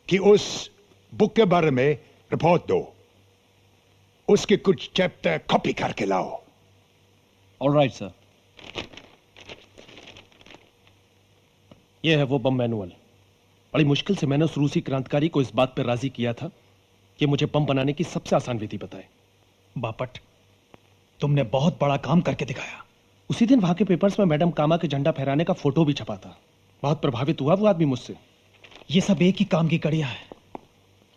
कि उस बुक के बारे में रिपोर्ट दो। उसके कुछ चैप्टर कॉपी करके लाओ। Alright sir. यह है वो बम मैनुअल। बड़ी मुश्किल से मैंने उस रूसी क्रांतिकारी को इस बात पर राजी किया था कि मुझे बम बनाने की सबसे आसान विधि बताए। बापट, तुमने बहुत बड़ा काम करके दिखाया। उसी दिन वहां के पेपर्स में मैडम कामा के झंडा फहराने का फोटो भी छपा था। बहुत प्रभावित हुआ वो आदमी मुझसे। ये सब एक ही काम की कड़ियां है।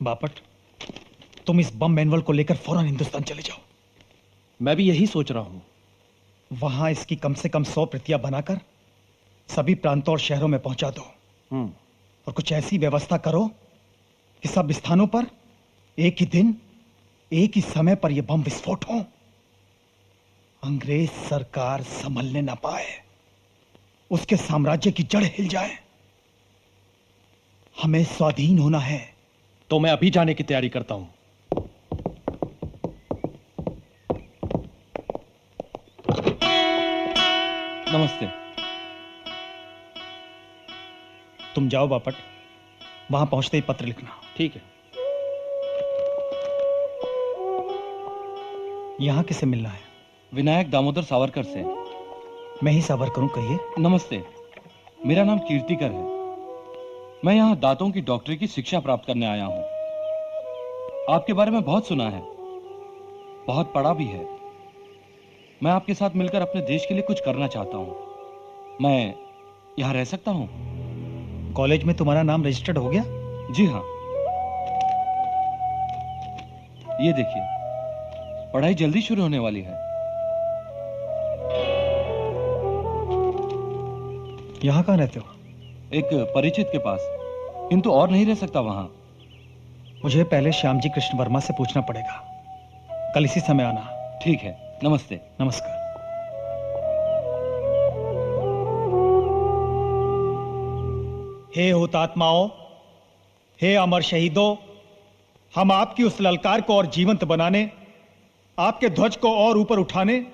बापट, तुम इस बम मैनुअल को लेकर फौरन हिंदुस्तान चले जाओ। मैं भी यही सोच रहा हूं। वहां इसकी कम से कम 100 प्रतियां बनाकर सभी प्रांतों और शहरों में पहुंचा दो। और कुछ ऐसी व्यवस्था करो कि सब स्थानों पर एक ही दिन एक ही समय पर यह बम विस्फोट हो, अंग्रेज सरकार संभलने ना पाए, उसके साम्राज्य की जड़ हिल जाए। हमें स्वाधीन होना है। तो मैं अभी जाने की तैयारी करता हूं। नमस्ते। तुम जाओ बापट, वहां पहुंचते ही पत्र लिखना। ठीक है। यहां किसे मिलना है? विनायक दामोदर सावरकर से। मैं ही सावरकर हूं, कहिए। नमस्ते, मेरा नाम कीर्तिकर है। मैं यहाँ दांतों की डॉक्टरी की शिक्षा प्राप्त करने आया हूँ। आपके बारे में बहुत सुना है, बहुत पढ़ा भी है। मैं आपके साथ मिलकर अपने देश के लिए कुछ करना चाहता हूँ। मैं यहाँ रह सकता हूँ? कॉलेज में तुम्हारा नाम रजिस्टर्ड हो गया? जी हाँ। ये देखिए, पढ़ाई जल्दी शुरू होने वाली है। यहाँ कहाँ रहते हो? एक परिचित के पास, किंतु और नहीं रह सकता वहां। मुझे पहले श्याम जी कृष्ण वर्मा से पूछना पड़ेगा। कल इसी समय आना। ठीक है, नमस्ते। नमस्कार। हे हुतात्माओं, हे अमर शहीदों, हम आपकी उस ललकार को और जीवंत बनाने, आपके ध्वज को और ऊपर उठाने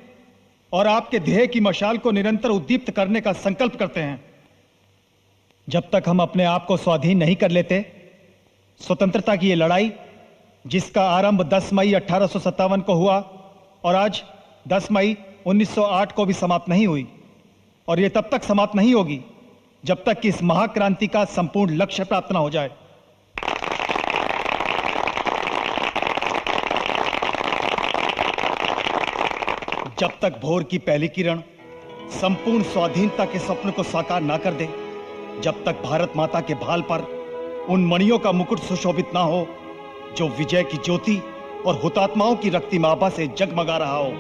और आपके ध्येय की मशाल को निरंतर उद्दीप्त करने का संकल्प करते हैं। जब तक हम अपने आप को स्वाधीन नहीं कर लेते, स्वतंत्रता की ये लड़ाई, जिसका आरंभ 10 मई 1857 को हुआ और आज 10 मई 1908 को भी समाप्त नहीं हुई, और ये तब तक समाप्त नहीं होगी जब तक कि इस महाक्रांति का संपूर्ण लक्ष्य प्राप्त न हो जाए। जब तक भोर की पहली किरण संपूर्ण स्वाधीनता के स्वप्न को साकार ना कर दे, जब तक भारत माता के भाल पर उन मणियों का मुकुट सुशोभित ना हो जो विजय की ज्योति और हुतात्माओं की रक्तिम आभा से जगमगा रहा हो।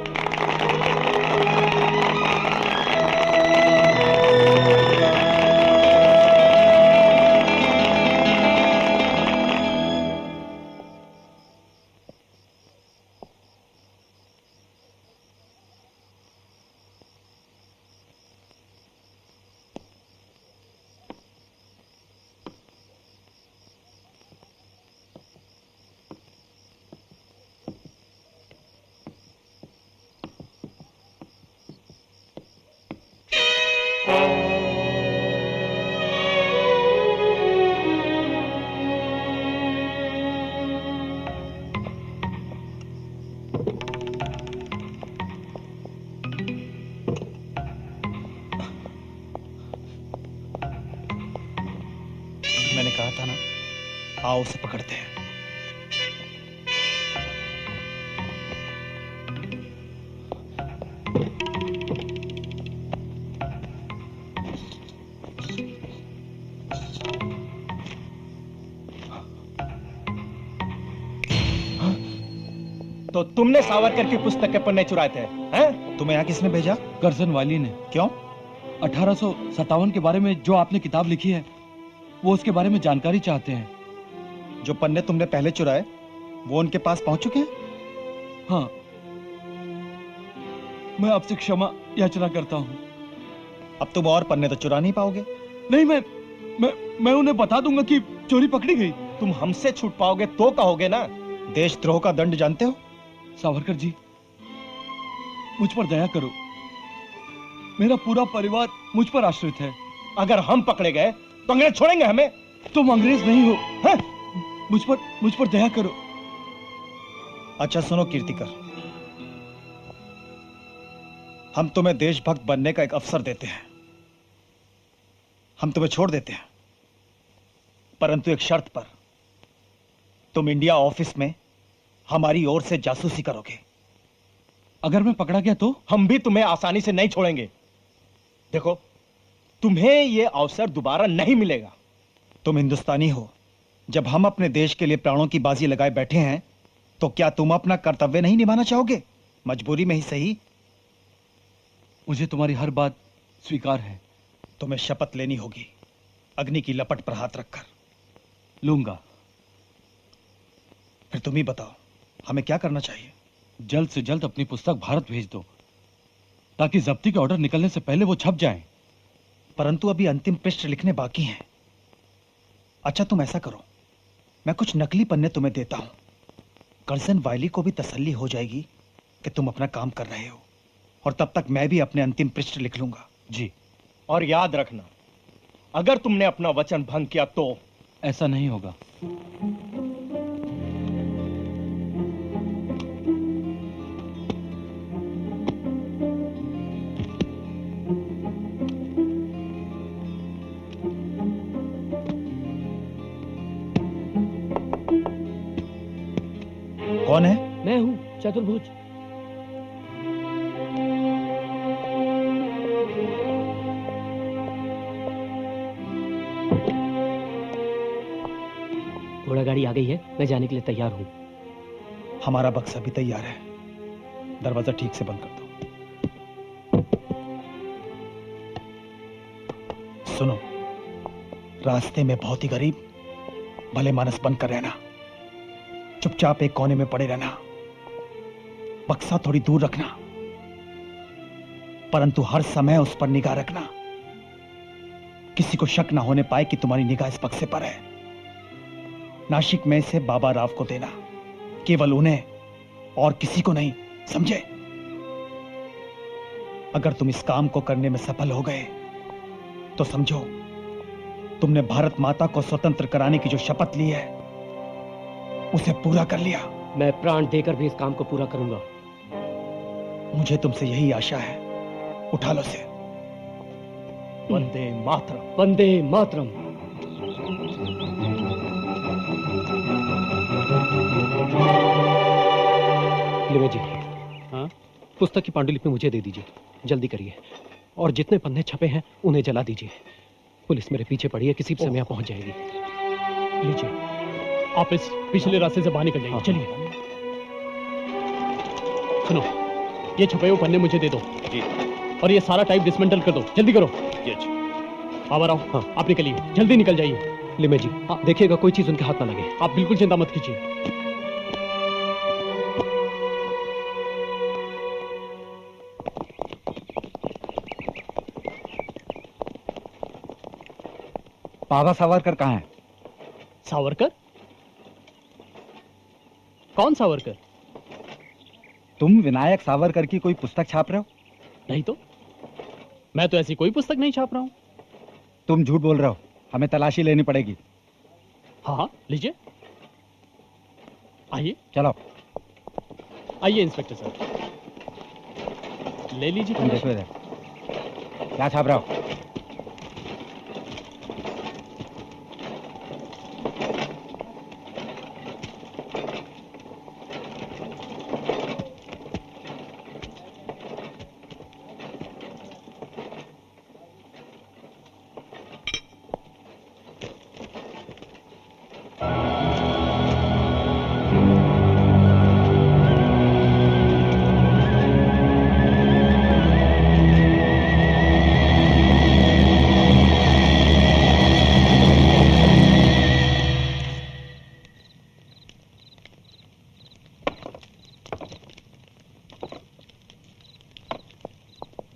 मैंने कहा था ना, आओ उसे पकड़ते हैं। तो तुमने सावरकर की पुस्तक के पन्ने चुराए थे, हैं? तुम्हें यहाँ किसने भेजा? करजन वाली ने। क्यों? 1857 के बारे में जो आपने किताब लिखी है, वो उसके बारे में जानकारी चाहते हैं। जो पन्ने तुमने पहले चुराए, वो उनके पास पहुंच चुके हैं? हाँ। मैं आपसे क्षमा याचना करता हूँ। अब तुम और पन्ने तो चुरा नहीं पाओगे। नहीं, मैं उन्हें बता दूंगा कि चोरी पकड़ी गई। तुम हमसे छूट पाओगे तो कहोगे ना। देशद्रोह का दंड जानते हो? सावरकर जी, मुझ पर दया करो। मेरा पूरा परिवार मुझ पर आश्रित है। अगर हम पकड़े गए तो अंग्रेज छोड़ेंगे हमें? तुम अंग्रेज नहीं हो, हैं? मुझ पर दया करो। अच्छा सुनो कीर्तिकर, हम तुम्हें देशभक्त बनने का एक अवसर देते हैं। हम तुम्हें छोड़ देते हैं, परंतु एक शर्त पर। तुम इंडिया ऑफिस में हमारी ओर से जासूसी करोगे। अगर मैं पकड़ा गया तो? हम भी तुम्हें आसानी से नहीं छोड़ेंगे। देखो, तुम्हें यह अवसर दोबारा नहीं मिलेगा। तुम हिंदुस्तानी हो। जब हम अपने देश के लिए प्राणों की बाजी लगाए बैठे हैं, तो क्या तुम अपना कर्तव्य नहीं निभाना चाहोगे? मजबूरी में ही सही। मुझे तुम्हारी हर बात स्वीकार है। तुम्हें शपथ लेनी होगी, अग्नि की लपट पर हाथ रखकर। लूंगा। फिर तुम ही बताओ, हमें क्या करना चाहिए? जल्द से जल्द अपनी पुस्तक भारत भेज दो, ताकि जब्ती के ऑर्डर निकलने से पहले वो छप जाएं। परंतु अभी अंतिम पृष्ठ लिखने बाकी हैं। अच्छा तुम ऐसा करो, मैं कुछ नकली पन्ने तुम्हें देता हूं। कर्जन वायली को भी तसल्ली हो जाएगी कि तुम अपना काम कर रहे हो, और तब तक मैं भी अपने अंतिम पृष्ठ लिख लूंगा। जी। और याद रखना, अगर तुमने अपना वचन भंग किया तो? ऐसा नहीं होगा। कौन है? मैं हूं, चतुर्भुज। घोड़ा गाड़ी आ गई है, मैं जाने के लिए तैयार हूं। हमारा बक्सा भी तैयार है, दरवाजा ठीक से बंद कर दो। सुनो, रास्ते में बहुत ही गरीब भले मानस बनकर रहना, चुपचाप एक कोने में पड़े रहना, बक्सा थोड़ी दूर रखना, परंतु हर समय उस पर निगाह रखना, किसी को शक ना होने पाए कि तुम्हारी निगाह इस बक्से पर है। नासिक में से बाबा राव को देना, केवल उन्हें और किसी को नहीं, समझे? अगर तुम इस काम को करने में सफल हो गए तो समझो तुमने भारत माता को स्वतंत्र कराने की जो शपथ ली है उसे पूरा कर लिया। मैं प्राण देकर भी इस काम को पूरा करूंगा। मुझे तुमसे यही आशा है, उठा लो से। वंदे मातरम, वंदे मातरम। लिमे जी, हाँ? पुस्तक की पांडुलिपि मुझे दे दीजिए, जल्दी करिए, और जितने पन्ने छपे हैं उन्हें जला दीजिए। पुलिस मेरे पीछे पड़ी है, किसी भी समय यहाँ पहुंच जाएगी। लीजिए, आप इस पिछले रास्ते से बाहर निकल जाइए। चलिए। सुनो, ये छपे हुए पन्ने मुझे दे दो जी, और ये सारा टाइप डिसमेंटल कर दो, जल्दी करो। बाबा राव, हाँ, आप निकलिए, जल्दी निकल जाइए। लिमे जी, देखिएगा कोई चीज उनके हाथ ना लगे, आप बिल्कुल चिंता मत कीजिए। बाबा सावरकर कहाँ है? सावरकर? कौन सावरकर? तुम विनायक सावरकर की कोई पुस्तक छाप रहे हो? नहीं तो, मैं तो ऐसी कोई पुस्तक नहीं छाप रहा हूं। तुम झूठ बोल रहे हो, हमें तलाशी लेनी पड़ेगी। हाँ, लीजिए, आइए। चलो आइए इंस्पेक्टर साहब, ले लीजिए। तुम देखो इधर, क्या छाप रहे हो?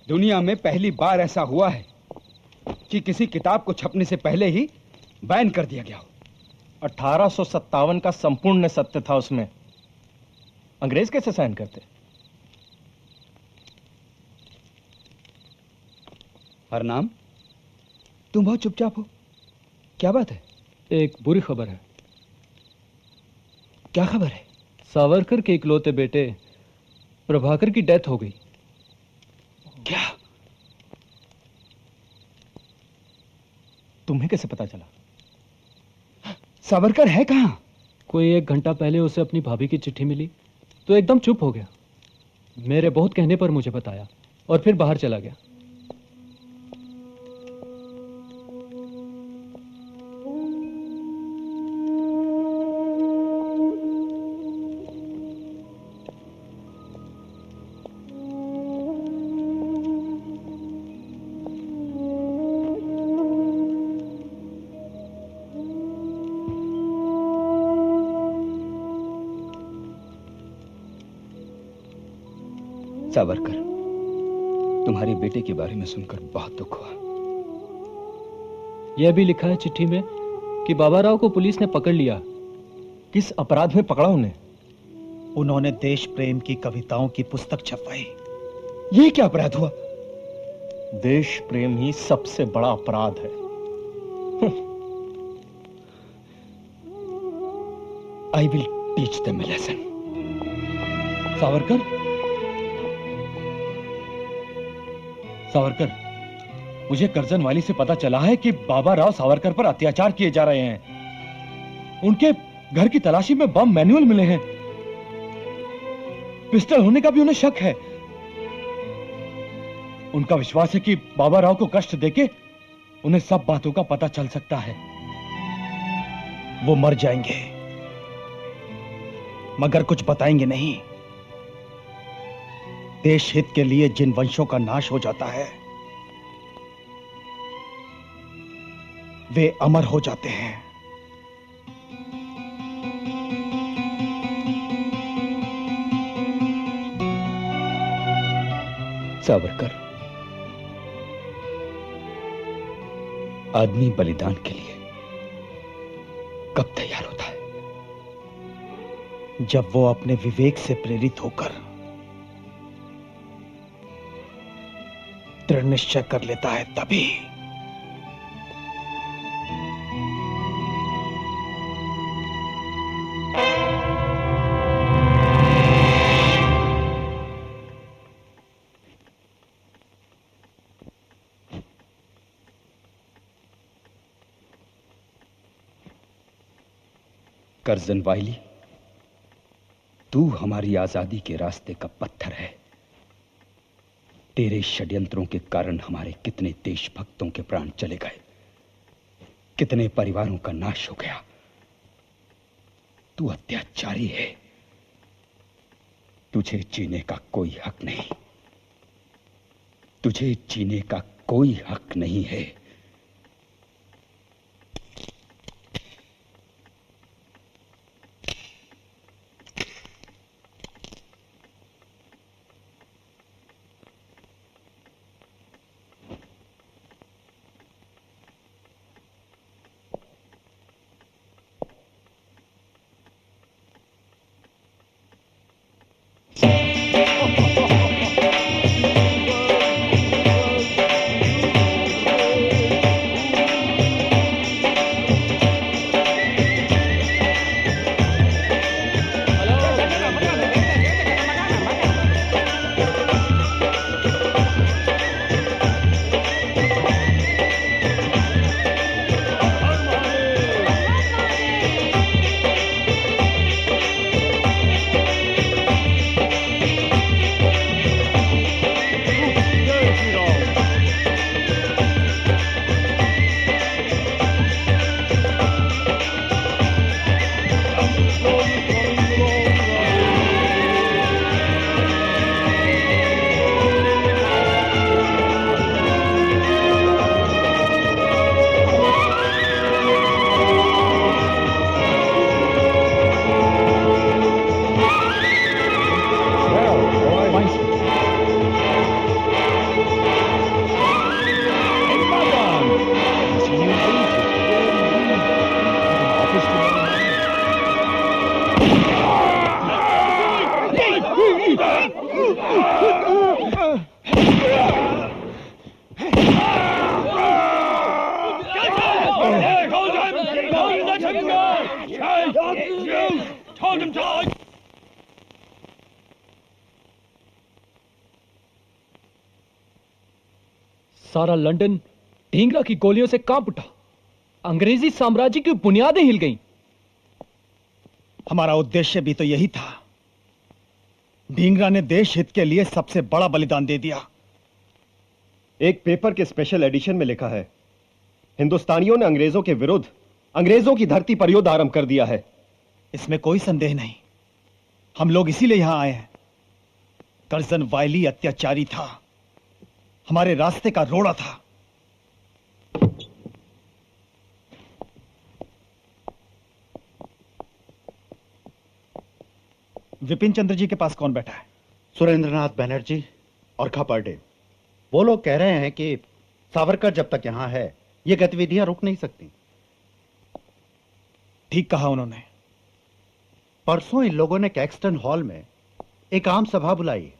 दुनिया में पहली बार ऐसा हुआ है कि किसी किताब को छपने से पहले ही बैन कर दिया गया हो। 1857 का संपूर्ण सत्य था उसमें, अंग्रेज कैसे साइन करते? हरनाम, तुम बहुत चुपचाप हो, क्या बात है? एक बुरी खबर है। क्या खबर है? सावरकर के इकलौते बेटे प्रभाकर की डेथ हो गई। क्या? तुम्हें कैसे पता चला? सावरकर है कहां? कोई 1 घंटा पहले उसे अपनी भाभी की चिट्ठी मिली तो एकदम चुप हो गया। मेरे बहुत कहने पर मुझे बताया और फिर बाहर चला गया। सावरकर, तुम्हारे बेटे के बारे में सुनकर बहुत दुख हुआ। यह भी लिखा है चिट्ठी में कि बाबा राव को पुलिस ने पकड़ लिया। किस अपराध में पकड़ा उन्हें? उन्होंने देश प्रेम की कविताओं की पुस्तक छपवाई। ये क्या अपराध हुआ? देश प्रेम ही सबसे बड़ा अपराध है। I will teach them a lesson. Savarkar, Savarkar, मुझे करजन वाली से पता चला है कि बाबा राव सावरकर पर अत्याचार किए जा रहे हैं। उनके घर की तलाशी में बम मैनुअल मिले हैं। पिस्टल होने का भी उन्हें शक है। उनका विश्वास है कि बाबा राव को कष्ट देके उन्हें सब बातों का पता चल सकता है। वो मर जाएंगे मगर कुछ बताएंगे नहीं। देश हित के लिए जिन वंशों का नाश हो जाता है वे अमर हो जाते हैं। सावरकर, आदमी बलिदान के लिए कब तैयार होता है? जब वो अपने विवेक से प्रेरित होकर दृढ़ निश्चय कर लेता है तभी। कर्जन वाइली, तू हमारी आजादी के रास्ते का पत्थर है। तेरे षड्यंत्रों के कारण हमारे कितने देशभक्तों के प्राण चले गए, कितने परिवारों का नाश हो गया। तू अत्याचारी है, तुझे जीने का कोई हक नहीं। तुझे जीने का कोई हक नहीं है। सारा लंदन ढींगरा की गोलियों से कांप उठा। अंग्रेजी साम्राज्य की बुनियादें हिल गईं। हमारा उद्देश्य भी तो यही था। ढींगरा ने देश हित के लिए सबसे बड़ा बलिदान दे दिया। एक पेपर के स्पेशल एडिशन में लिखा है, हिंदुस्तानियों ने अंग्रेजों के विरुद्ध अंग्रेजों की धरती पर युद्ध आरंभ कर दिया है। इसमें कोई संदेह नहीं, हम लोग इसीलिए यहां आए हैं। कर्जन वाइली अत्याचारी था, हमारे रास्ते का रोड़ा था। विपिन चंद्र जी के पास कौन बैठा है? सुरेंद्रनाथ बनर्जी और खापर्डे। वो लोग कह रहे हैं कि सावरकर जब तक यहां है ये गतिविधियां रुक नहीं सकती। ठीक कहा उन्होंने। परसों इन लोगों ने कैक्सटन हॉल में एक आम सभा बुलाई।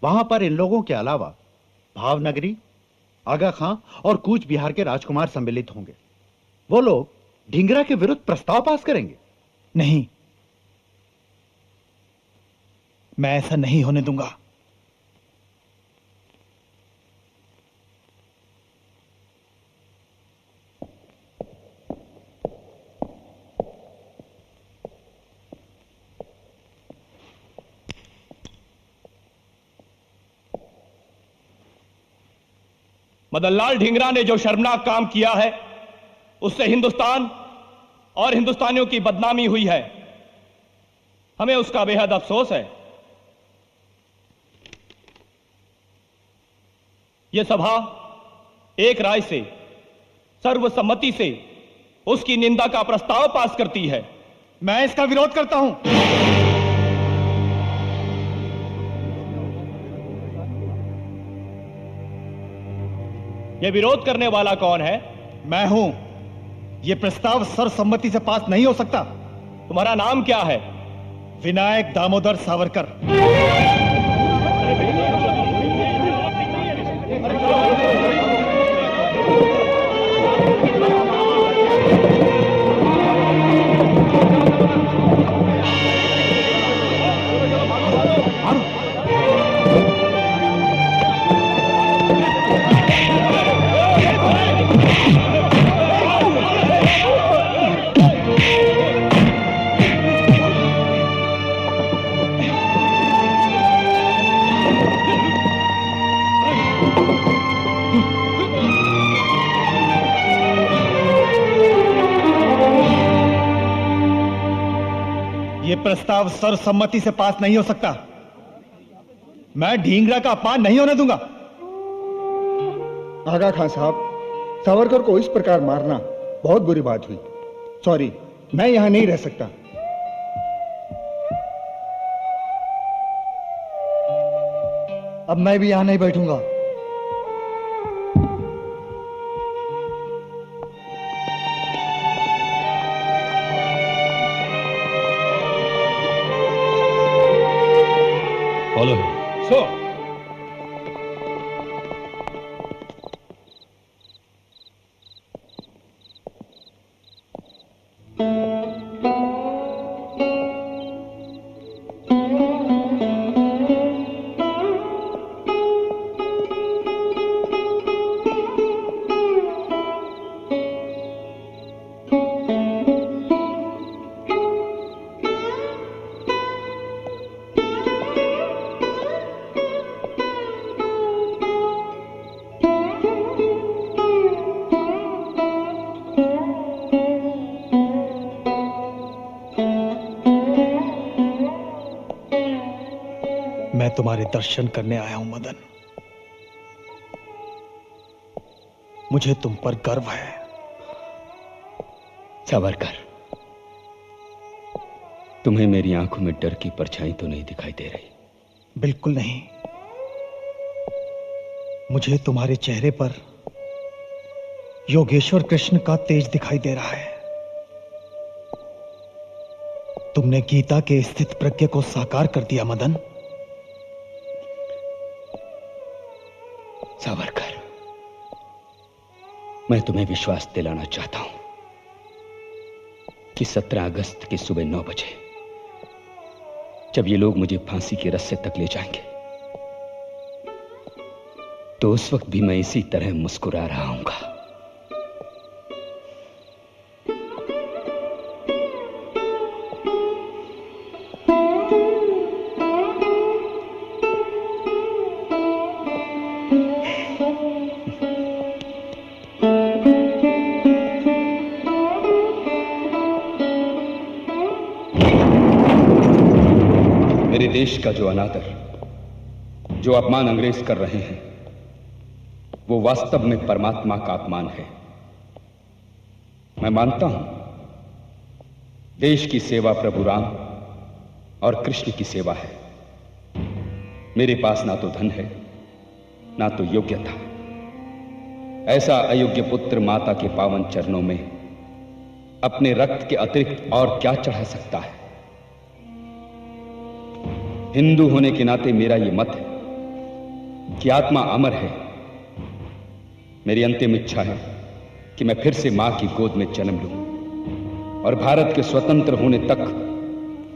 वहां पर इन लोगों के अलावा भावनगरी, आगा खां और कूच बिहार के राजकुमार सम्मिलित होंगे। वो लोग ढींगरा के विरुद्ध प्रस्ताव पास करेंगे। नहीं, मैं ऐसा नहीं होने दूंगा। मदन लाल ढींगरा ने जो शर्मनाक काम किया है उससे हिंदुस्तान और हिंदुस्तानियों की बदनामी हुई है। हमें उसका बेहद अफसोस है। यह सभा एक राय से, सर्वसम्मति से उसकी निंदा का प्रस्ताव पास करती है। मैं इसका विरोध करता हूं। यह विरोध करने वाला कौन है? मैं हूं। यह प्रस्ताव सर्वसम्मति से पास नहीं हो सकता। तुम्हारा नाम क्या है? विनायक दामोदर सावरकर। प्रस्ताव सर्वसम्मति से पास नहीं हो सकता। मैं ढींगरा का अपमान नहीं होने दूंगा। आगा खान साहब, सावरकर को इस प्रकार मारना बहुत बुरी बात हुई। सॉरी, मैं यहां नहीं रह सकता। अब मैं भी यहां नहीं बैठूंगा। Follow him. Sir. मैं तुम्हारे दर्शन करने आया हूं मदन। मुझे तुम पर गर्व है। सावरकर, तुम्हें मेरी आंखों में डर की परछाई तो नहीं दिखाई दे रही? बिल्कुल नहीं। मुझे तुम्हारे चेहरे पर योगेश्वर कृष्ण का तेज दिखाई दे रहा है। तुमने गीता के स्थित प्रज्ञ को साकार कर दिया मदन। सावरकर, मैं तुम्हें विश्वास दिलाना चाहता हूं कि 17 अगस्त की सुबह 9 बजे जब ये लोग मुझे फांसी के रस्से तक ले जाएंगे तो उस वक्त भी मैं इसी तरह मुस्कुरा रहा हूंगा। देश का जो अनादर, जो अपमान अंग्रेज कर रहे हैं, वो वास्तव में परमात्मा का अपमान है। मैं मानता हूं देश की सेवा प्रभु राम और कृष्ण की सेवा है। मेरे पास ना तो धन है, ना तो योग्यता। ऐसा अयोग्य पुत्र माता के पावन चरणों में अपने रक्त के अतिरिक्त और क्या चढ़ा सकता है? हिंदू होने के नाते मेरा यह मत है कि आत्मा अमर है। मेरी अंतिम इच्छा है कि मैं फिर से मां की गोद में जन्म लूं और भारत के स्वतंत्र होने तक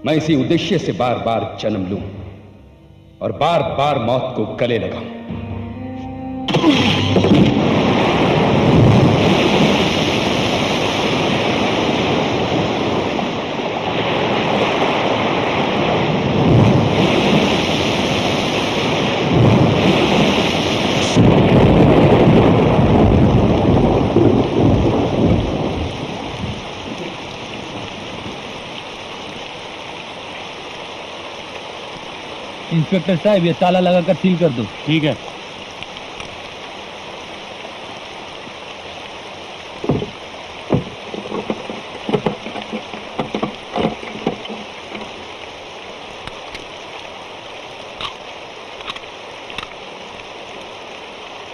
मैं इसी उद्देश्य से बार बार जन्म लूं और बार बार मौत को गले लगाऊं। इंस्पेक्टर साहब, ये ताला लगाकर सील कर दो। ठीक है।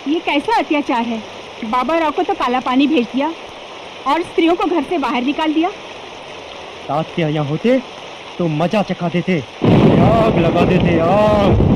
ये कैसा अत्याचार है? बाबा राव को तो काला पानी भेज दिया और स्त्रियों को घर से बाहर निकाल दिया। तात्या यहाँ होते तो मजा चखा देते, आग लगा देते, आग।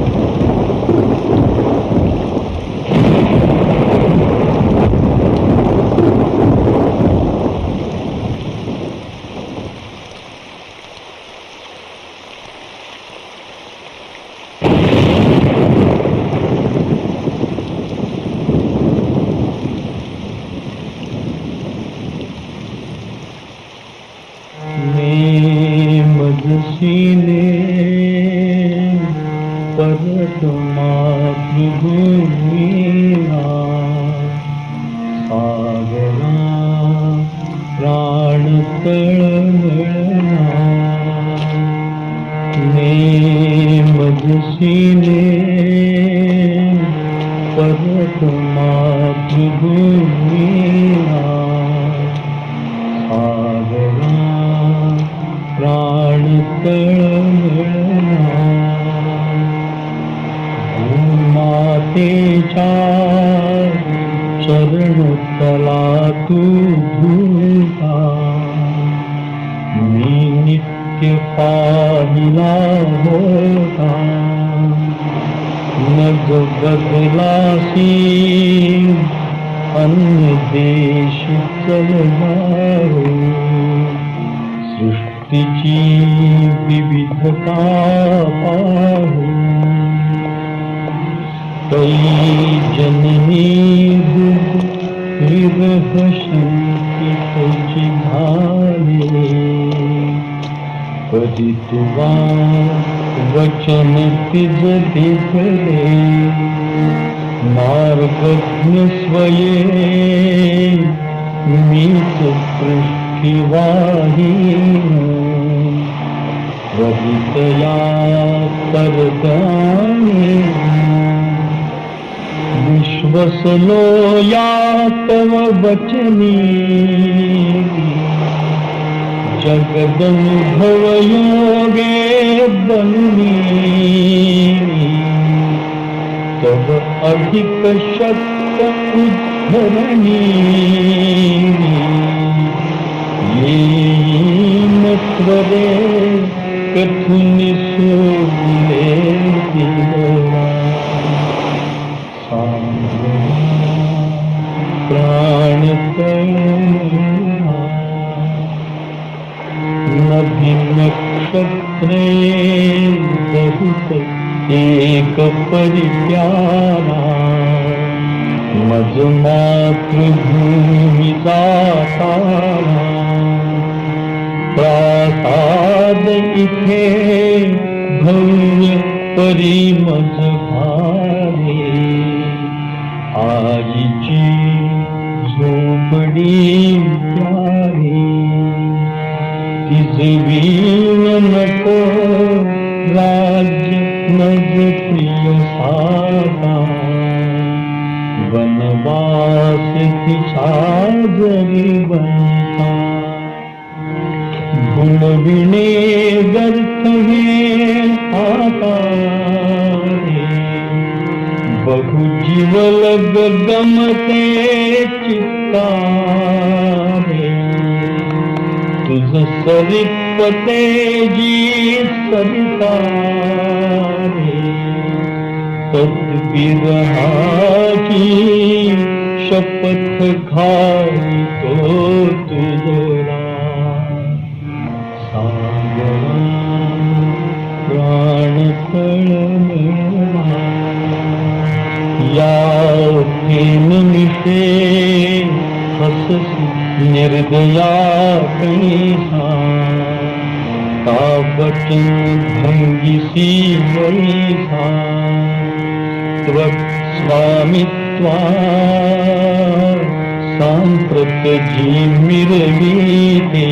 सांप्रत जी मिरवीते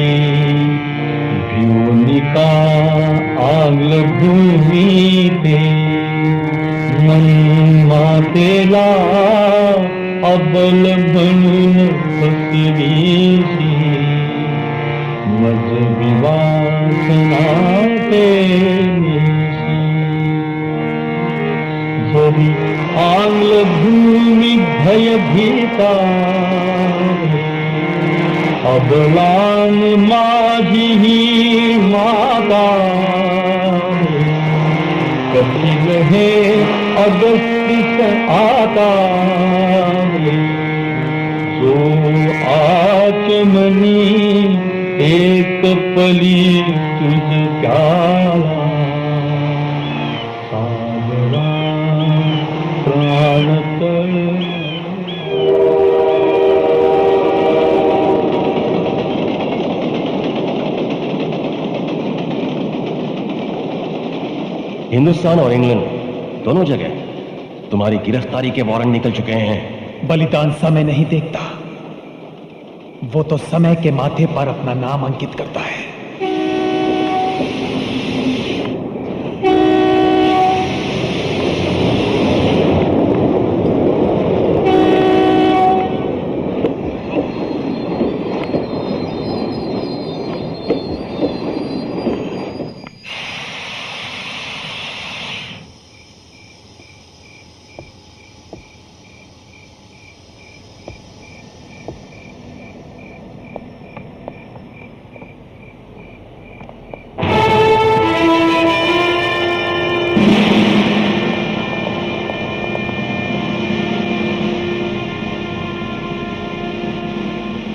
भूमिका आंग्ल भूमि ते तेला अबल म्हणून फसलीशी मज विवासना पेनीशी जरी आंग्ल भूमि भयभीता अबलान माझी ही माता कपिल हे अगस्तिस आता जो आचमनी एक पली तुझ प्याला सागरा प्राण तळ हिंदुस्तान और इंग्लैंड दोनों जगह तुम्हारी गिरफ्तारी के वारंट निकल चुके हैं। बलिदान समय नहीं देखता, वो तो समय के माथे पर अपना नाम अंकित करता है।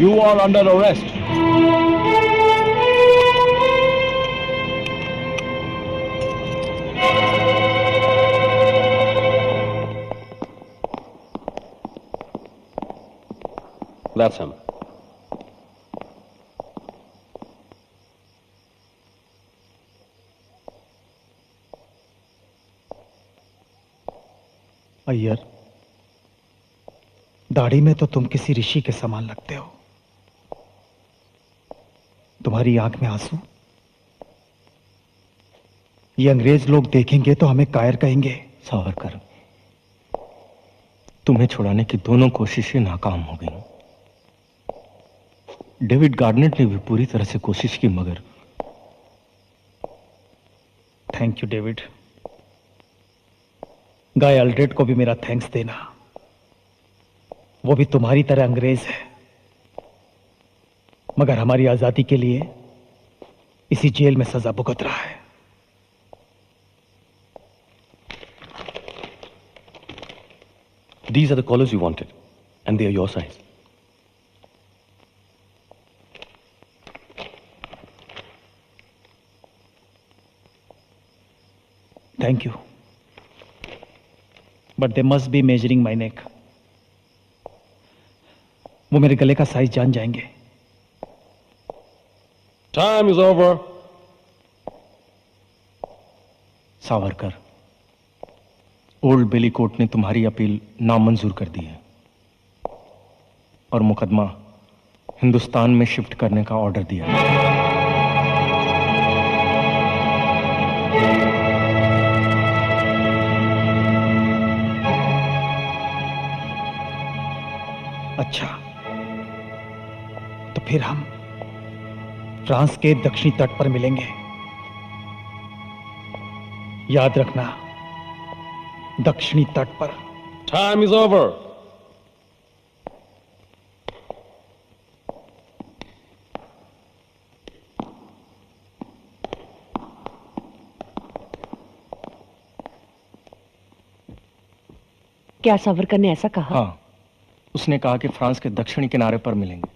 You are under arrest. That's him. Iyer, दाढ़ी में तो तुम किसी ऋषि के समान लगते हो। तुम्हारी आंख में आंसू। ये अंग्रेज लोग देखेंगे तो हमें कायर कहेंगे। सावरकर, तुम्हें छुड़ाने की दोनों कोशिशें नाकाम हो गई। डेविड गार्नेट ने भी पूरी तरह से कोशिश की, मगर थैंक यू डेविड। गाय अल्ड्रेड को भी मेरा थैंक्स देना। वो भी तुम्हारी तरह अंग्रेज है, मगर हमारी आजादी के लिए इसी जेल में सजा भुगत रहा है। These are the collars you wanted, and they are your size. Thank you. But they must be measuring my neck. वो मेरे गले का साइज जान जाएंगे। Time is over. Savarkar, Old Bailey court ने तुम्हारी अपील नामंजूर कर दी है और मुकदमा हिंदुस्तान में शिफ्ट करने का ऑर्डर दिया है। अच्छा, तो फिर हम फ्रांस के दक्षिणी तट पर मिलेंगे। याद रखना, दक्षिणी तट पर। Time is over. क्या सावरकर ने ऐसा कहा? हाँ, उसने कहा कि फ्रांस के दक्षिणी किनारे पर मिलेंगे।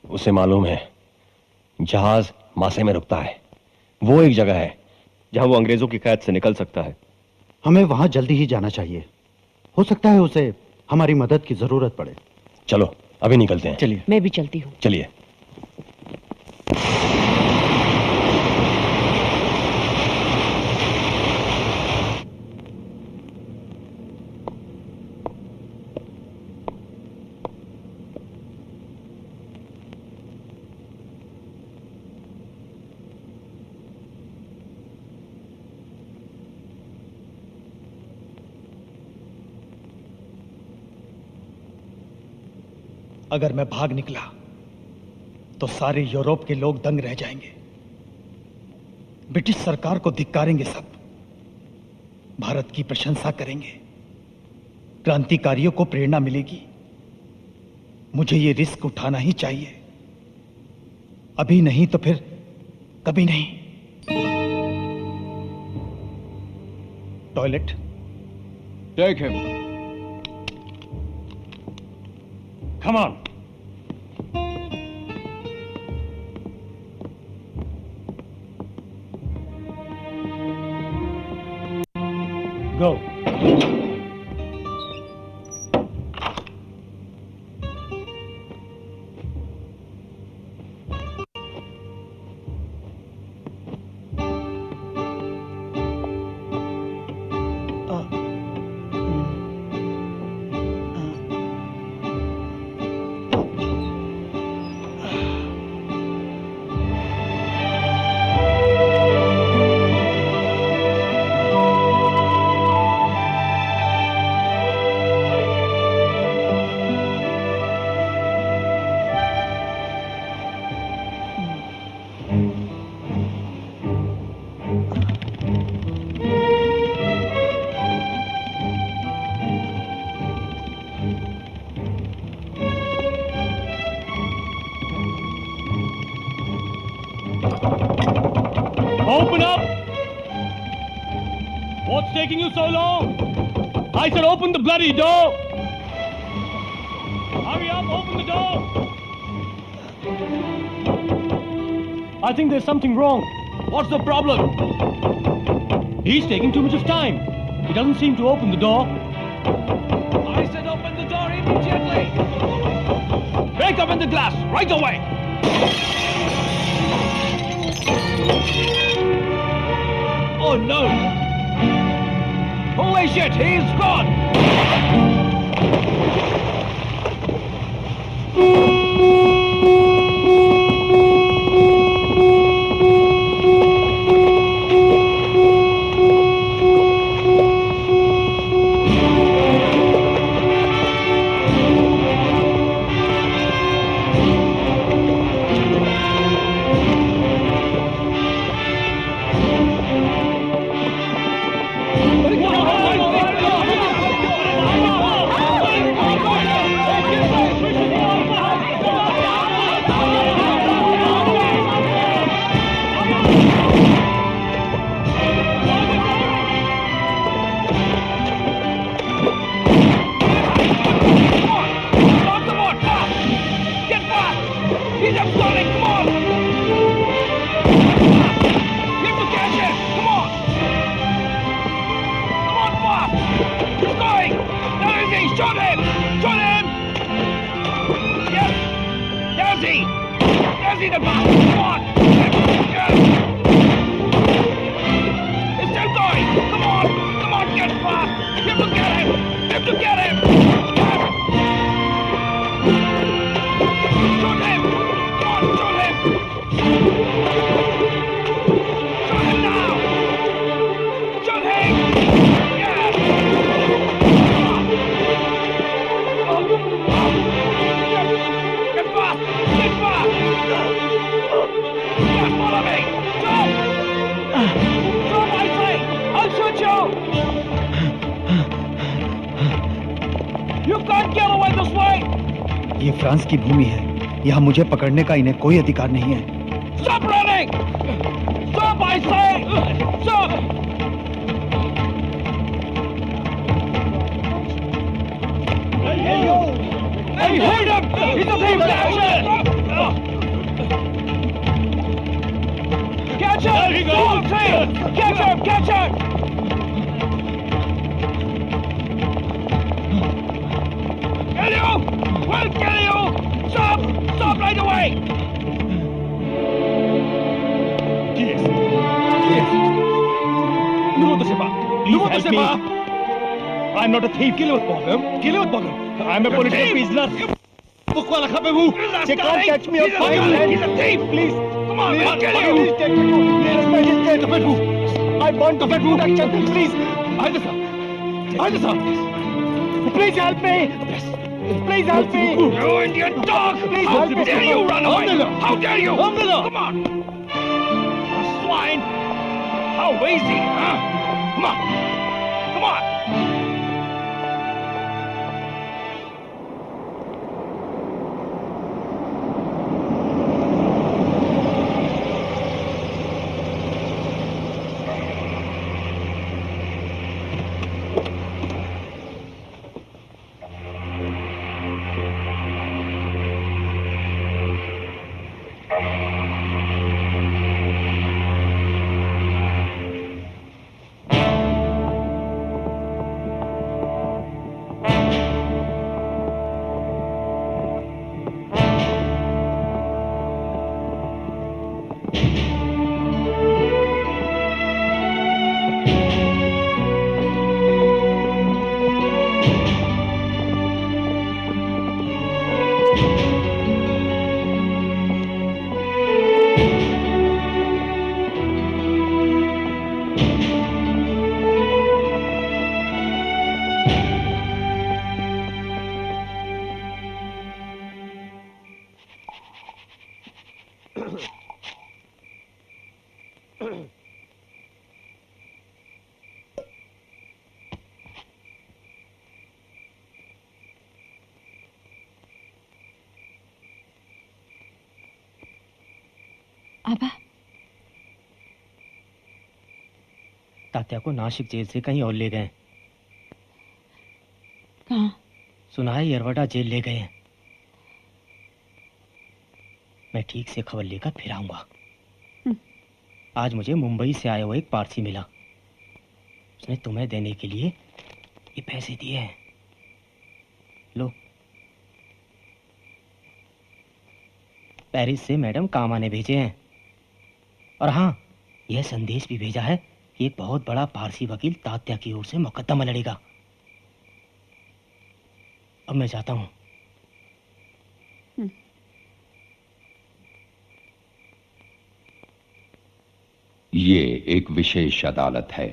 उसे मालूम है जहाज मासे में रुकता है। वो एक जगह है जहां वो अंग्रेजों की कैद से निकल सकता है। हमें वहां जल्दी ही जाना चाहिए। हो सकता है उसे हमारी मदद की जरूरत पड़े। चलो अभी निकलते हैं। चलिए। मैं भी चलती हूँ। चलिए। अगर मैं भाग निकला तो सारे यूरोप के लोग दंग रह जाएंगे। ब्रिटिश सरकार को धिक्कारेंगे सब, भारत की प्रशंसा करेंगे, क्रांतिकारियों को प्रेरणा मिलेगी। मुझे ये रिस्क उठाना ही चाहिए, अभी नहीं तो फिर कभी नहीं। Toilet. Take him. Come on. Go. Open up! What's taking you so long? I said open the bloody door! Hurry up, open the door! I think there's something wrong. What's the problem? He's taking too much of time. He doesn't seem to open the door. I said open the door immediately! Break open the glass, right away! Oh no! Holy shit, he's gone! ये France की भूमि है, यहाँ मुझे पकड़ने का इन्हें कोई अधिकार नहीं है। Stop running! Stop, I say! Stop! Hey, hold him! He's a thief! Catch him! There he goes! Catch him! Catch him! Kill you! We'll kill you! Stop! Stop right away! Yes. Yes. Nuno to sepa! Nuno to sepa! I'm not a thief. Kill him, Bogum. Kill him, Bogum. I'm a political prisoner. They can't catch me on fire. He's a thief! Please. Come on, Please, we'll kill you! please take me. Please, magistrate of Edfu. I want to get protection. Please. Please help me. Please help me! You Indian dog! Please How help me! dare you run away? Miller! How dare you? Miller! Come on! Swine! How easy, huh? Come on! Come on! आबा, तात्या को Nashik jail से कहीं और ले गए। कहाँ? सुना है यरवटा जेल ले गए हैं। मैं ठीक से खबर लेकर फिर आऊंगा। आज मुझे मुंबई से आया हुआ एक पारसी मिला। उसने तुम्हें देने के लिए ये पैसे दिए हैं। लो। पेरिस से मैडम कामा ने भेजे हैं। और हाँ, यह संदेश भी भेजा है कि एक बहुत बड़ा पारसी वकील तात्या की ओर से मुकदमा लड़ेगा। अब मैं जाता हूं। ये एक विशेष अदालत है।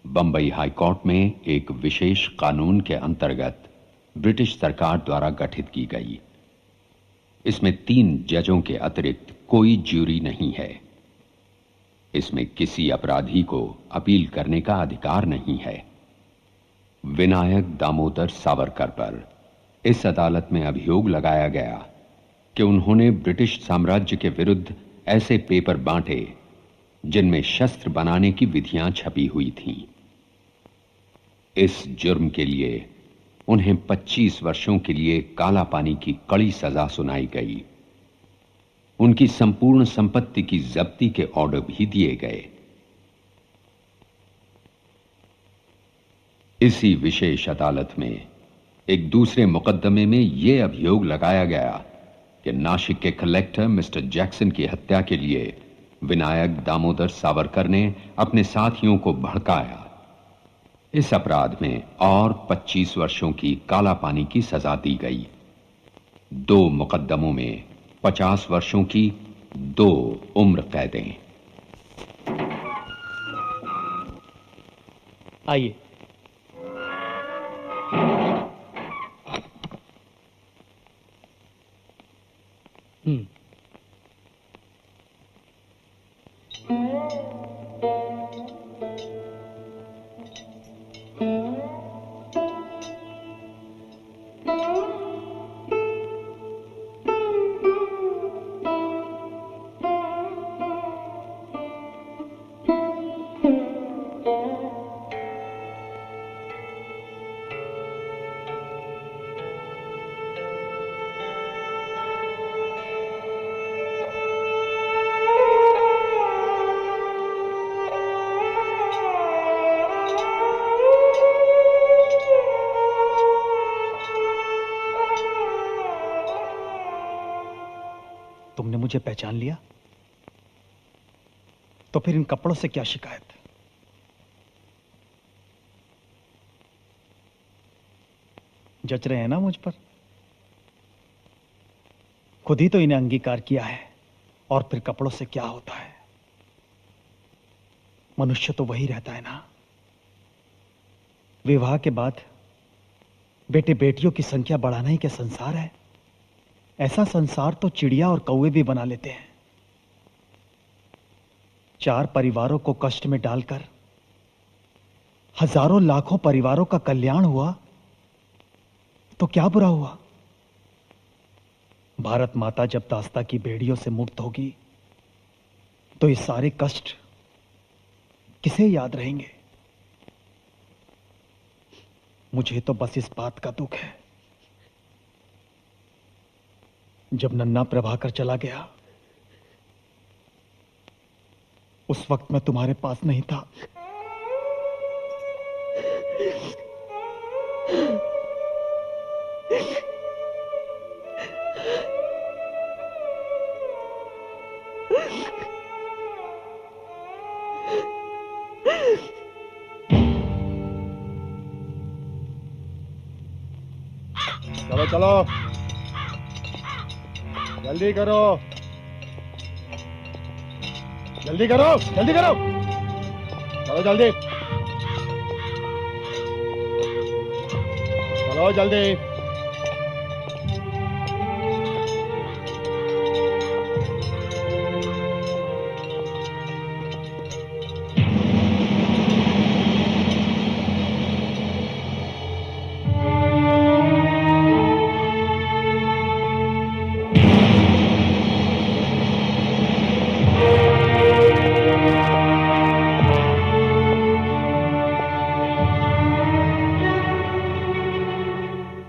बंबई हाई कोर्ट में एक विशेष कानून के अंतर्गत ब्रिटिश सरकार द्वारा गठित की गई। इसमें 3 जजों के अतिरिक्त कोई ज्यूरी नहीं है। इसमें किसी अपराधी को अपील करने का अधिकार नहीं है। विनायक दामोदर सावरकर पर इस अदालत में अभियोग लगाया गया कि उन्होंने ब्रिटिश साम्राज्य के विरुद्ध ऐसे पेपर बांटे जिनमें शस्त्र बनाने की विधियां छपी हुई थीं। इस जुर्म के लिए उन्हें 25 वर्षों के लिए काला पानी की कड़ी सजा सुनाई गई। उनकी संपूर्ण संपत्ति की जब्ती के ऑर्डर भी दिए गए। इसी विशेष अदालत में एक दूसरे मुकदमे में यह अभियोग लगाया गया कि नासिक के कलेक्टर मिस्टर जैक्सन की हत्या के लिए विनायक दामोदर सावरकर ने अपने साथियों को भड़काया। इस अपराध में और 25 वर्षों की काला पानी की सजा दी गई। 2 मुकदमों में 50 वर्षों की 2 उम्र कैदें। आइए। तुमने मुझे पहचान लिया? तो फिर इन कपड़ों से क्या शिकायत? जच रहे हैं ना मुझ पर? खुद ही तो इन्हें अंगीकार किया है, और फिर कपड़ों से क्या होता है? मनुष्य तो वही रहता है ना। विवाह के बाद बेटे बेटियों की संख्या बढ़ाना ही क्या संसार है? ऐसा संसार तो चिड़िया और कौवे भी बना लेते हैं। 4 परिवारों को कष्ट में डालकर हजारों लाखों परिवारों का कल्याण हुआ तो क्या बुरा हुआ? भारत माता जब दास्ता की बेड़ियों से मुक्त होगी तो ये सारे कष्ट किसे याद रहेंगे? मुझे तो बस इस बात का दुख है, जब नन्ना प्रभाकर चला गया उस वक्त मैं तुम्हारे पास नहीं था। चलो चलो, जल्दी करो, जल्दी करो, जल्दी करो, चलो जल्दी, चलो जल्दी।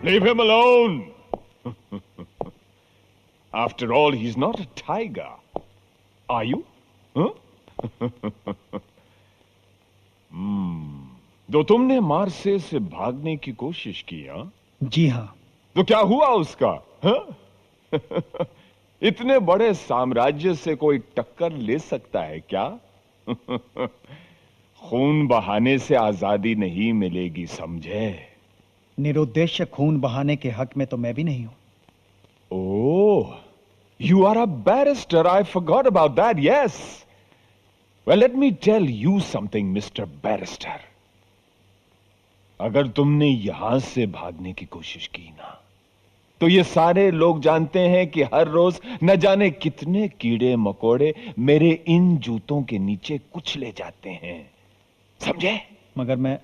Leave him alone. After all, he's not a tiger. Are you? Huh? तो तुमने मार्से से भागने की कोशिश की, हाँ? जी हाँ। तो क्या हुआ उसका? हाँ? इतने बड़े साम्राज्य से कोई टक्कर ले सकता है क्या? खून बहाने से आजादी नहीं मिलेगी, समझे? निरुद्देश्य खून बहाने के हक में तो मैं भी नहीं हूं। ओह, you are a barrister. I forgot about that. Yes. Well, let me tell you something, Mr. Barrister. अगर तुमने यहां से भागने की कोशिश की ना, तो ये सारे लोग जानते हैं कि हर रोज न जाने कितने कीड़े मकोड़े मेरे इन जूतों के नीचे कुचले जाते हैं, समझे? मगर मैं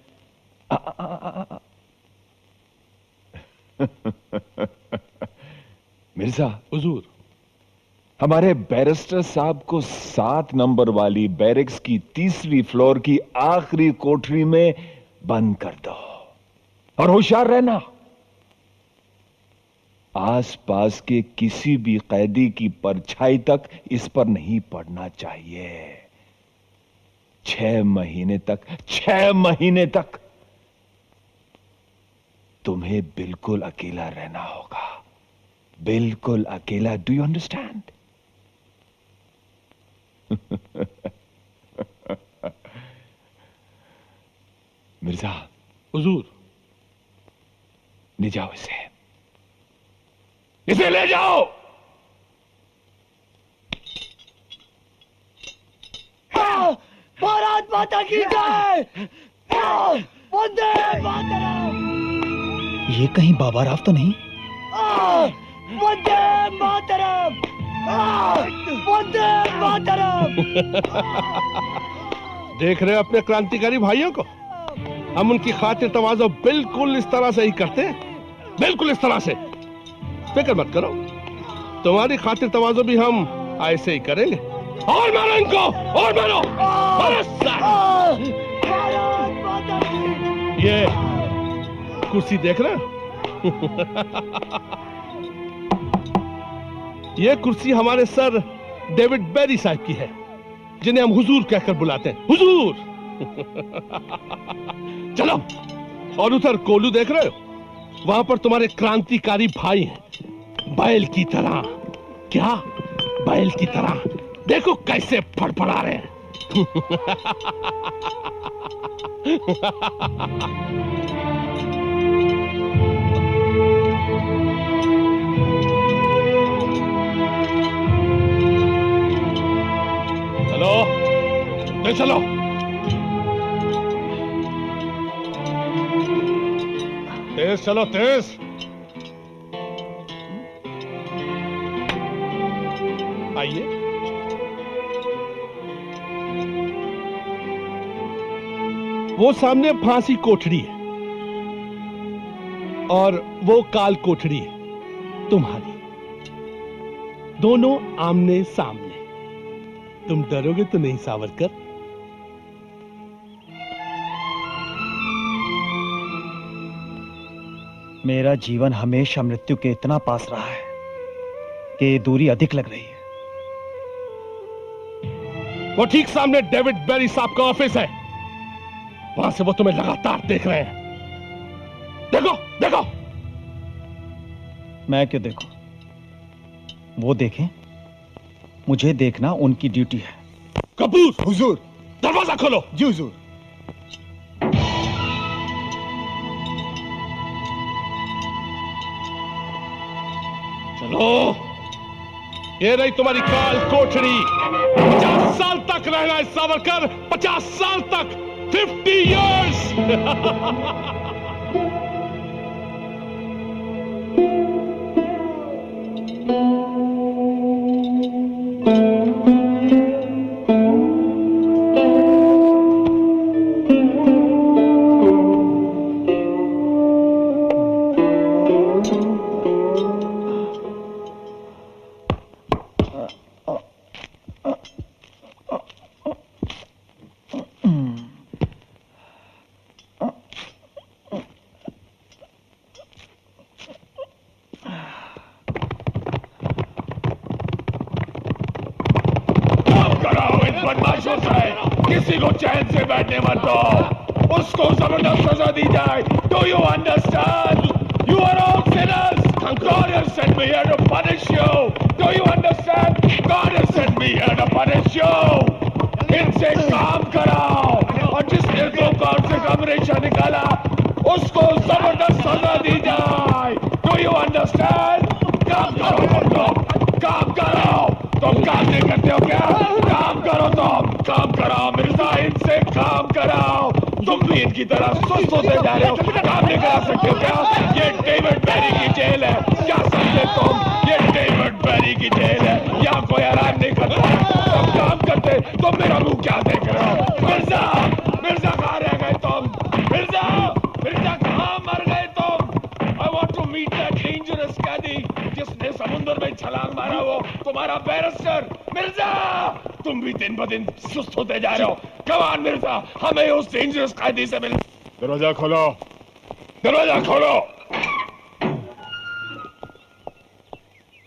मिर्जा, हुजूर, हमारे बैरिस्टर साहब को 7 नंबर वाली बैरिक्स की 3री फ्लोर की आखिरी कोठरी में बंद कर दो और होशियार रहना। आसपास के किसी भी कैदी की परछाई तक इस पर नहीं पड़ना चाहिए। 6 महीने तक तुम्हें बिल्कुल अकेला रहना होगा, बिल्कुल अकेला। Do you understand? मिर्जा, हुजूर, ले जाओ इसे ले जाओ। भारत माता की जय, वंदे मातरम। ये कहीं बाबा राव तो नहीं? वंदे मातरम, वंदे मातरम। देख रहे हो अपने क्रांतिकारी भाइयों को? हम उनकी खातिर तवाज़ो बिल्कुल इस तरह से ही करते हैं, बिल्कुल इस तरह से। फिक्र मत करो, तुम्हारी खातिर तवाज़ो भी हम ऐसे ही करेंगे। और मारो इनको, और मारो। ये कुर्सी देख रहे हो? ये कुर्सी हमारे सर डेविड बेरी साहब की है, जिन्हें हम हुजूर कहकर बुलाते हैं। हुजूर। चलो, और उधर कोलू देख रहे हो? वहां पर तुम्हारे क्रांतिकारी भाई हैं, बैल की तरह। क्या? बैल की तरह। देखो कैसे फड़फड़ा रहे हैं। चलो, ले चलो। तेज चलो, तेज। आइए। वो सामने फांसी कोठरी है और वो काल कोठरी है तुम्हारी। दोनों आमने सामने। तुम डरोगे तो नहीं सावरकर? मेरा जीवन हमेशा मृत्यु के इतना पास रहा है कि ये दूरी अधिक लग रही है। वो ठीक सामने डेविड बेरी साहब का ऑफिस है। वहां से वो तुम्हें लगातार देख रहे हैं। देखो, देखो। मैं क्यों देखूं? वो देखें। मुझे देखना उनकी ड्यूटी है। कपूर, हुजूर, दरवाजा खोलो। जी हुजूर। चलो। ये रही तुम्हारी काल कोठरी। 50 साल तक रहना है सावरकर, 50 साल तक, 50 years। किसी को चैन से बैठने मत दो, उसको जबरदस्त सजा दी जाए। Do you understand? You are all sinners. God has sent me here to punish you. Do you understand? God has sent me here to punish you. इनसे काम कराओ और जिसने दो कौन से कमरेशा निकाला उसको जबरदस्त सजा दी जाए। Do you understand? काम करो तुम लोग, काम करो। तुम काम नहीं करते हो क्या? काम करो तुम, काम कराओ मिर्जा, इनसे काम कराओ। तुम भी इनकी तरह सुस्त होते जा रहे हो, काम नहीं करा सकते हो क्या? ये डेविड बेरी की जेल है, क्या समझे तुम? ये डेविड बेरी की जेल है, यहाँ कोई आराम नहीं करता। तुम काम करते, तुम मेरा मुंह क्या देख रहे हो? मिर्जा, मिर्जा कहाँ रह गए तुम? मिर्जा, मिर्जा कहाँ मर गए तुम? I want to meet that dangerous कैदी जिसने समुद्र में छलांग मारा, वो तुम्हारा बैरिस्टर। मिर्जा, तुम भी दिन ब दिन सुस्त होते जा रहे हो। कमान मिर्जा, हमें उस डेंजरस कैदी से मिल। दरवाजा खोलो, दरवाजा खोलो।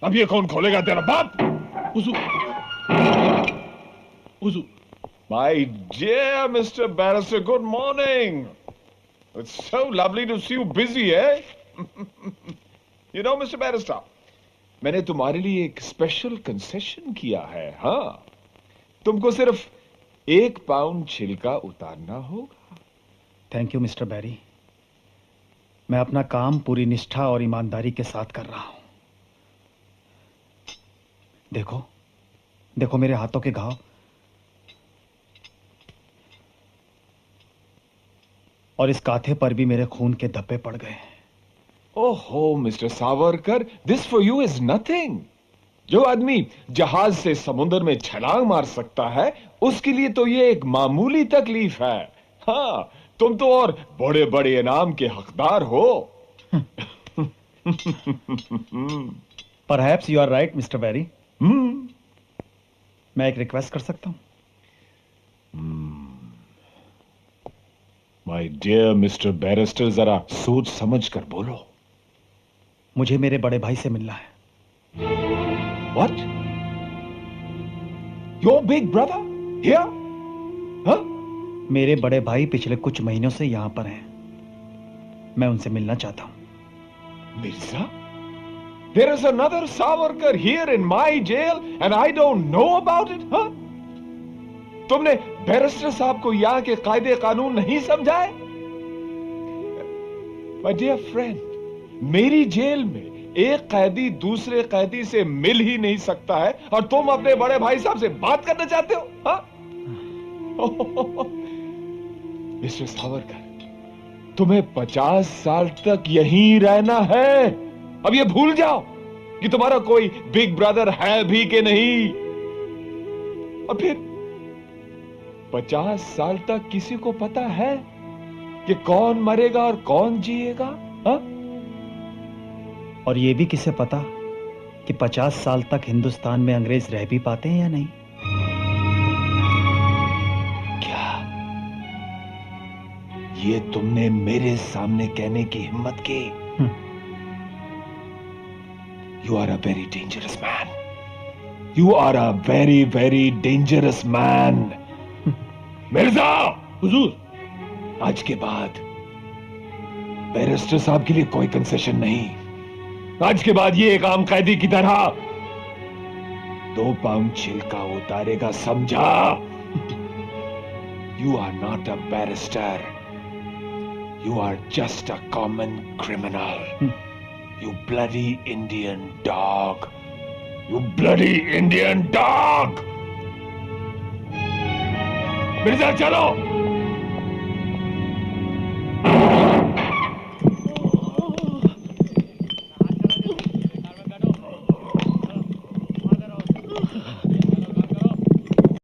अब ये कौन खोलेगा? तेरा बाप? My dear Mr. Barrister, good morning. It's so lovely to see you busy, eh? You know, Mr. Barrister, मैंने तुम्हारे लिए एक स्पेशल कंसेशन किया है। हाँ, तुमको सिर्फ 1 पाउंड छिलका उतारना होगा। Thank you mister Berry. मैं अपना काम पूरी निष्ठा और ईमानदारी के साथ कर रहा हूं। देखो, देखो मेरे हाथों के घाव। और इस कांधे पर भी मेरे खून के धब्बे पड़ गए। ओहो mister Savarkar, this for you is nothing. जो आदमी जहाज से समुद्र में छलांग मार सकता है, उसके लिए तो ये एक मामूली तकलीफ है। हाँ, तुम तो और बड़े बड़े इनाम के हकदार हो। Perhaps you are right, Mr. Barry. मैं एक रिक्वेस्ट कर सकता हूं? माय डियर मिस्टर बैरिस्टर, जरा सोच समझ कर बोलो। मुझे मेरे बड़े भाई से मिलना है। What? Your big brother here? Huh? मेरे बड़े भाई पिछले कुछ महीनों से यहां पर हैं। मैं उनसे मिलना चाहता हूं। Mirza? There is another Savarkar here in my jail and I don't know about it, huh? तुमने बैरिस्टर साहब को यहां के कायदे कानून नहीं समझाए? My dear friend, मेरी जेल में एक कैदी दूसरे कैदी से मिल ही नहीं सकता है और तुम अपने बड़े भाई साहब से बात करना चाहते हो? हाँ? मिस्टर सावरकर, तुम्हें 50 साल तक यहीं रहना है। अब ये भूल जाओ कि तुम्हारा कोई बिग ब्रदर है भी कि नहीं। और फिर 50 साल तक किसी को पता है कि कौन मरेगा और कौन जिएगा? हा? और ये भी किसे पता कि 50 साल तक हिंदुस्तान में अंग्रेज रह भी पाते हैं या नहीं? क्या ये तुमने मेरे सामने कहने की हिम्मत की? You are a very dangerous man. You are a very very dangerous man. Mirza! हुजूर, आज के बाद बैरिस्टर साहब के लिए कोई कंसेशन नहीं। आज के बाद ये एक आम कैदी की तरह 2 पाउंड छिलका उतारेगा, समझा? You are not a barrister, you are just a common criminal. You bloody Indian dog, you bloody Indian dog. Mirza चलो।